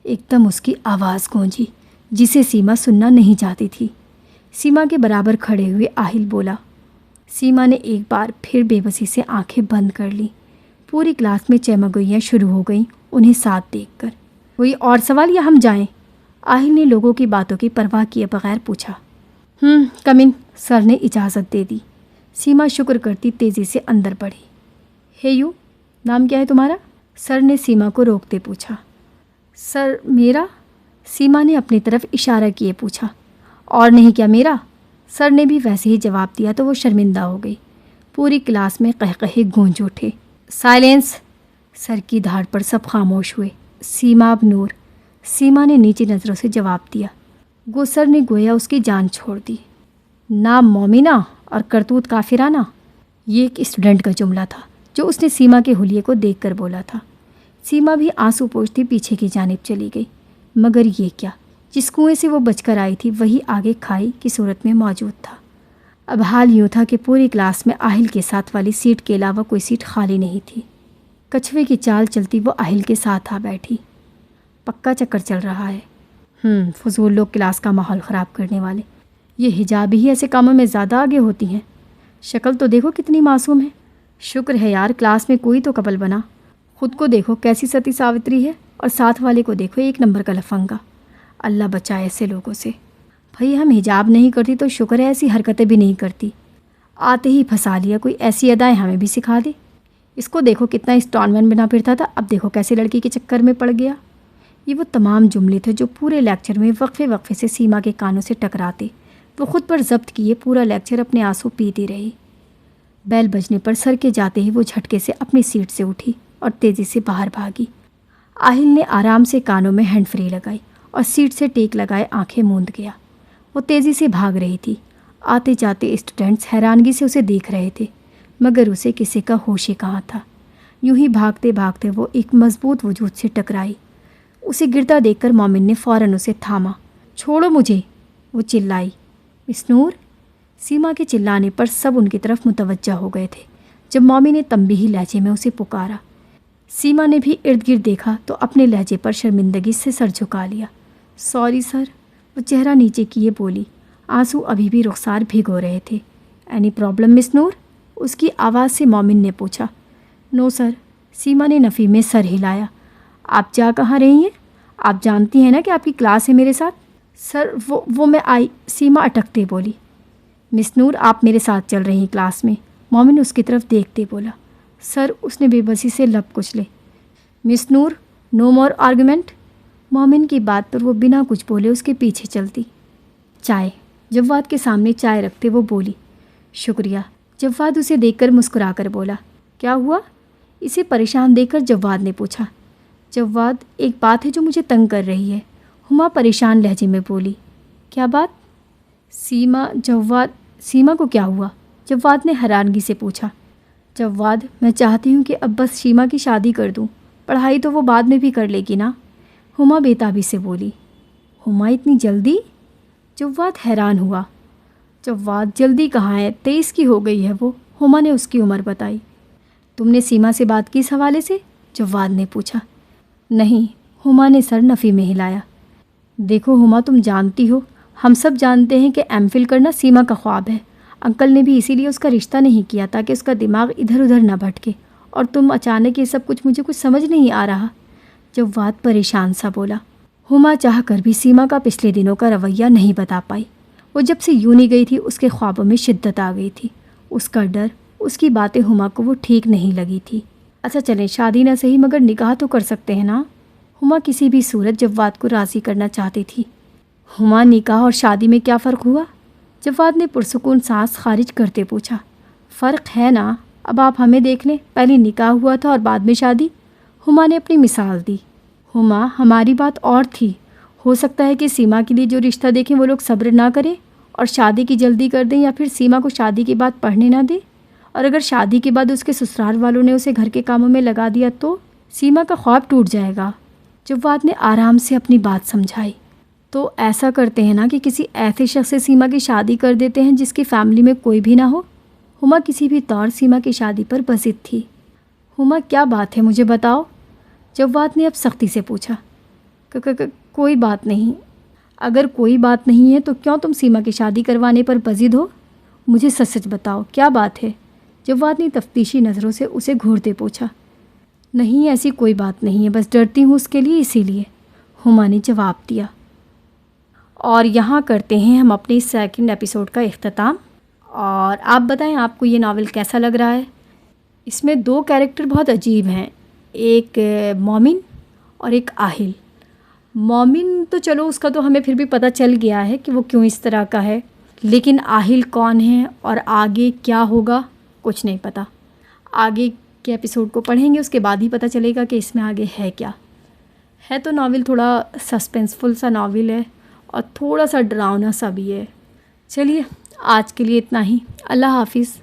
ایک دم اس کی آواز گونجی جسے سیما سننا نہیں چاہتی تھی۔ سیما کے برابر کھڑے ہوئے آہل بولا۔ سیما نے ایک بار پھر بے بسی سے آنکھیں بند کر لیں۔ پوری کلاس میں چمگوئیاں شروع ہو گئیں انہیں ساتھ دیکھ کر۔ کوئی اور سوال یا ہم جائیں؟ آہل نے لوگوں کی باتوں کی پرواہ کیے بغیر پوچھا۔ کم ان، سر نے اجازت دے دی۔ سیما شکر کرتی تیزی سے اندر بڑھی۔ ہے یو، نام کیا ہے تمہارا؟ سر نے سیما کو روکتے پوچھا۔ سر میرا؟ سیما نے اپنی طرف اشارہ کیے پوچھا۔ اور نہیں کیا میرا؟ سر نے بھی ویسے ہی جواب دیا تو وہ شرمندہ ہو گئی۔ پوری کلاس میں قہقہے گونج اٹھے۔ سائلنس! سر کی دھاڑ پر سب خاموش ہوئے۔ سیما اب نور، سیما نے نیچی نظروں سے جواب دیا۔ گو سر نے گویا اس کی جان چھوڑ دی۔ نام مومنہ اور کرتوت کافرانہ، یہ ایک اسٹوڈنٹ کا جملہ تھا جو اس نے سیما کے حلیے کو دیکھ کر بولا تھا۔ سیما بھی آنسو پوچھتی پیچھے کی جانب چلی گئی، مگر یہ کیا، جس کنویں سے وہ بچ کر آئی تھی وہی آگے کھائی کی صورت میں موجود تھا۔ اب حال یوں تھا کہ پوری کلاس میں آہل کے ساتھ والی سیٹ کے علاوہ کوئی سیٹ خالی نہیں تھی۔ کچھوے کی چال چلتی وہ آہل کے ساتھ آ بیٹھی۔ پکا چکر چل رہا ہے۔ فضول لوگ کلاس کا ماحول خراب کرنے والے، یہ حجاب ہی ایسے کاموں میں زیادہ آگے ہوتی ہیں۔ شکل تو دیکھو کتنی معصوم ہے۔ شکر ہے یار کلاس میں کوئی تو کپل بنا۔ خود کو دیکھو کیسی ستی ساوتری ہے، اور ساتھ والے کو دیکھو ایک نمبر کا لفنگا۔ اللہ بچائے ایسے لوگوں سے۔ بھئی ہم حجاب نہیں کرتی تو شکر ہے ایسی حرکتیں بھی نہیں کرتی، آتے ہی پھنسا لیا، کوئی ایسی ادائیں ہمیں بھی سکھا دے۔ اس کو دیکھو کتنا اسٹون مین بنا پھرتا تھا، اب دیکھو کیسے لڑکی کے چکر میں پڑ گیا۔ یہ وہ تمام جملے تھے جو پورے لیکچر میں وقفے وقفے سے سیما کے کانوں سے ٹکراتے۔ وہ خود پر ضبط کیے پورا لیکچر اپنے آنسو پیتی رہی۔ بیل بجنے پر سر کے جاتے ہی وہ جھٹکے سے اپنی سیٹ سے اٹھی اور تیزی سے باہر بھاگی۔ آہل نے آرام سے کانوں میں ہینڈ فری لگائی اور سیٹ سے ٹیک لگائے آنکھیں موند گیا۔ وہ تیزی سے بھاگ رہی تھی۔ آتے جاتے اسٹوڈنٹس حیرانگی سے اسے دیکھ رہے تھے، مگر اسے کسی کا ہوش ہی کہاں تھا۔ یوں ہی بھاگتے بھاگتے وہ ایک مضبوط وجود سے ٹکرائی۔ اسے گرتا دیکھ کر مومن نے فوراً اسے تھاما۔ چھوڑو مجھے، وہ چلائی۔ مس نور! سیما کے چلانے پر سب ان کی طرف متوجہ ہو گئے تھے۔ جب مومن نے تنبیہی لہجے میں اسے پکارا، سیما نے بھی ارد گرد دیکھا تو اپنے لہجے پر شرمندگی سے سر جھکا لیا۔ سوری سر، وہ چہرہ نیچے کیے بولی، آنسو ابھی بھی رخسار بھگو رہے تھے۔ اینی پرابلم مس نور؟ اس کی آواز سے مومن نے پوچھا۔ نو سر، سیما نے نفی میں سر ہلایا۔ آپ جا کہاں رہی ہیں؟ آپ جانتی ہیں نا کہ آپ کی کلاس ہے میرے ساتھ۔ سر وہ میں آئی، سیما اٹکتے بولی۔ مس نور، آپ میرے ساتھ چل رہی ہیں کلاس میں؟ مومن اس کی طرف دیکھتے بولا۔ سر، اس نے بے بسی سے لب کچلے۔ مس نور، نو مور آرگومنٹ۔ مومن کی بات پر وہ بنا کچھ بولے اس کے پیچھے چلتی۔ چائے، جواد کے سامنے چائے رکھتے وہ بولی۔ شکریہ۔ جواد اسے دیکھ کر مسکرا کر بولا۔ کیا ہوا؟ اسے پریشان دیکھ کر جواد نے پوچھا۔ جواد، ایک بات ہے جو مجھے تنگ کر رہی ہے، ہما پریشان لہجے میں بولی۔ کیا بات؟ سیما کو کیا ہوا؟ جواد نے حیرانگی سے پوچھا۔ جواد، میں چاہتی ہوں کہ اب بس سیما کی شادی کر دوں، پڑھائی تو وہ بعد میں بھی کر لے گی نا؟ ہما بےتابی سے بولی۔ ہما، اتنی جلدی؟ جواد حیران ہوا۔ جواد، جلدی کہاں ہے، 23 کی ہو گئی ہے وہ۔ ہما نے اس کی عمر بتائی۔ تم نے سیما سے بات کی اس حوالے سے؟ جواد نے پوچھا۔ نہیں، ہما نے سر نفی میں ہلایا۔ دیکھو ہما، تم جانتی ہو، ہم سب جانتے ہیں کہ ایم فل کرنا سیما کا خواب ہے۔ انکل نے بھی اسی لیے اس کا رشتہ نہیں کیا تاکہ اس کا دماغ ادھر ادھر نہ بھٹکے، اور تم اچانک یہ سب کچھ، مجھے کچھ سمجھ نہیں آ رہا۔ جواد پریشان سا بولا۔ ہما چاہ کر بھی سیما کا پچھلے دنوں کا رویہ نہیں بتا پائی۔ وہ جب سے یونی گئی تھی اس کے خوابوں میں شدت آ گئی تھی۔ اس کا ڈر، اس کی باتیں ہما کو وہ ٹھیک نہیں لگی تھی۔ اچھا چلیں، شادی نہ صحیح مگر نکاح تو کر سکتے ہیں نا؟ ہما کسی بھی صورت جواد کو راضی کرنا چاہتی تھی۔ ہما، نکاح اور شادی میں کیا فرق ہوا؟ جواد نے پرسکون سانس خارج کرتے پوچھا۔ فرق ہے نا، اب آپ ہمیں دیکھ لیں، پہلے نکاح ہوا تھا اور بعد میں شادی۔ ہما نے اپنی مثال دی۔ ہما، ہماری بات اور تھی، ہو سکتا ہے کہ سیما کے لیے جو رشتہ دیکھیں وہ لوگ صبر نہ کریں اور شادی کی جلدی کر دیں، یا پھر سیما کو شادی کے بعد پڑھنے نہ دیں، اور اگر شادی کے بعد اس کے سسرال والوں نے اسے گھر کے کاموں میں لگا دیا تو سیما کا خواب ٹوٹ جائے گا۔ جواد نے آرام سے اپنی بات سمجھائی۔ تو ایسا کرتے ہیں نا کہ کسی ایسے شخص سے سیما کی شادی کر دیتے ہیں جس کی فیملی میں کوئی بھی نہ ہو۔ ہما کسی بھی طور سیما کی شادی پر بضد تھی۔ ہما، کیا بات ہے، مجھے بتاؤ، جواد نے اب سختی سے پوچھا۔ کوئی بات نہیں۔ اگر کوئی بات نہیں ہے تو کیوں تم سیما کی شادی کروانے پر بضد ہو؟ مجھے سچ سچ بتاؤ، کیا بات ہے؟ جواد نے تفتیشی نظروں سے اسے گھورتے پوچھا۔ نہیں، ایسی کوئی بات نہیں ہے، بس ڈرتی ہوں اس کے لیے، اسی لیے، ہما نے جواب دیا۔ اور یہاں کرتے ہیں ہم اپنے سیکنڈ ایپیسوڈ کا اختتام۔ اور آپ بتائیں آپ کو یہ ناول کیسا لگ رہا ہے؟ اس میں 2 کیریکٹر بہت عجیب ہیں، ایک مومن اور ایک آہل۔ مومن تو چلو اس کا تو ہمیں پھر بھی پتہ چل گیا ہے کہ وہ کیوں اس طرح کا ہے، لیکن آہل کون ہے اور آگے کیا ہوگا کچھ نہیں پتہ۔ آگے کے ایپیسوڈ کو پڑھیں گے، اس کے بعد ہی پتہ چلے گا کہ اس میں آگے ہے کیا ہے۔ تو ناول تھوڑا سسپینسفل سا ناول ہے اور تھوڑا سا ڈراؤنا سا بھی ہے۔ چلیے، آج کے لیے اتنا ہی۔ اللہ حافظ۔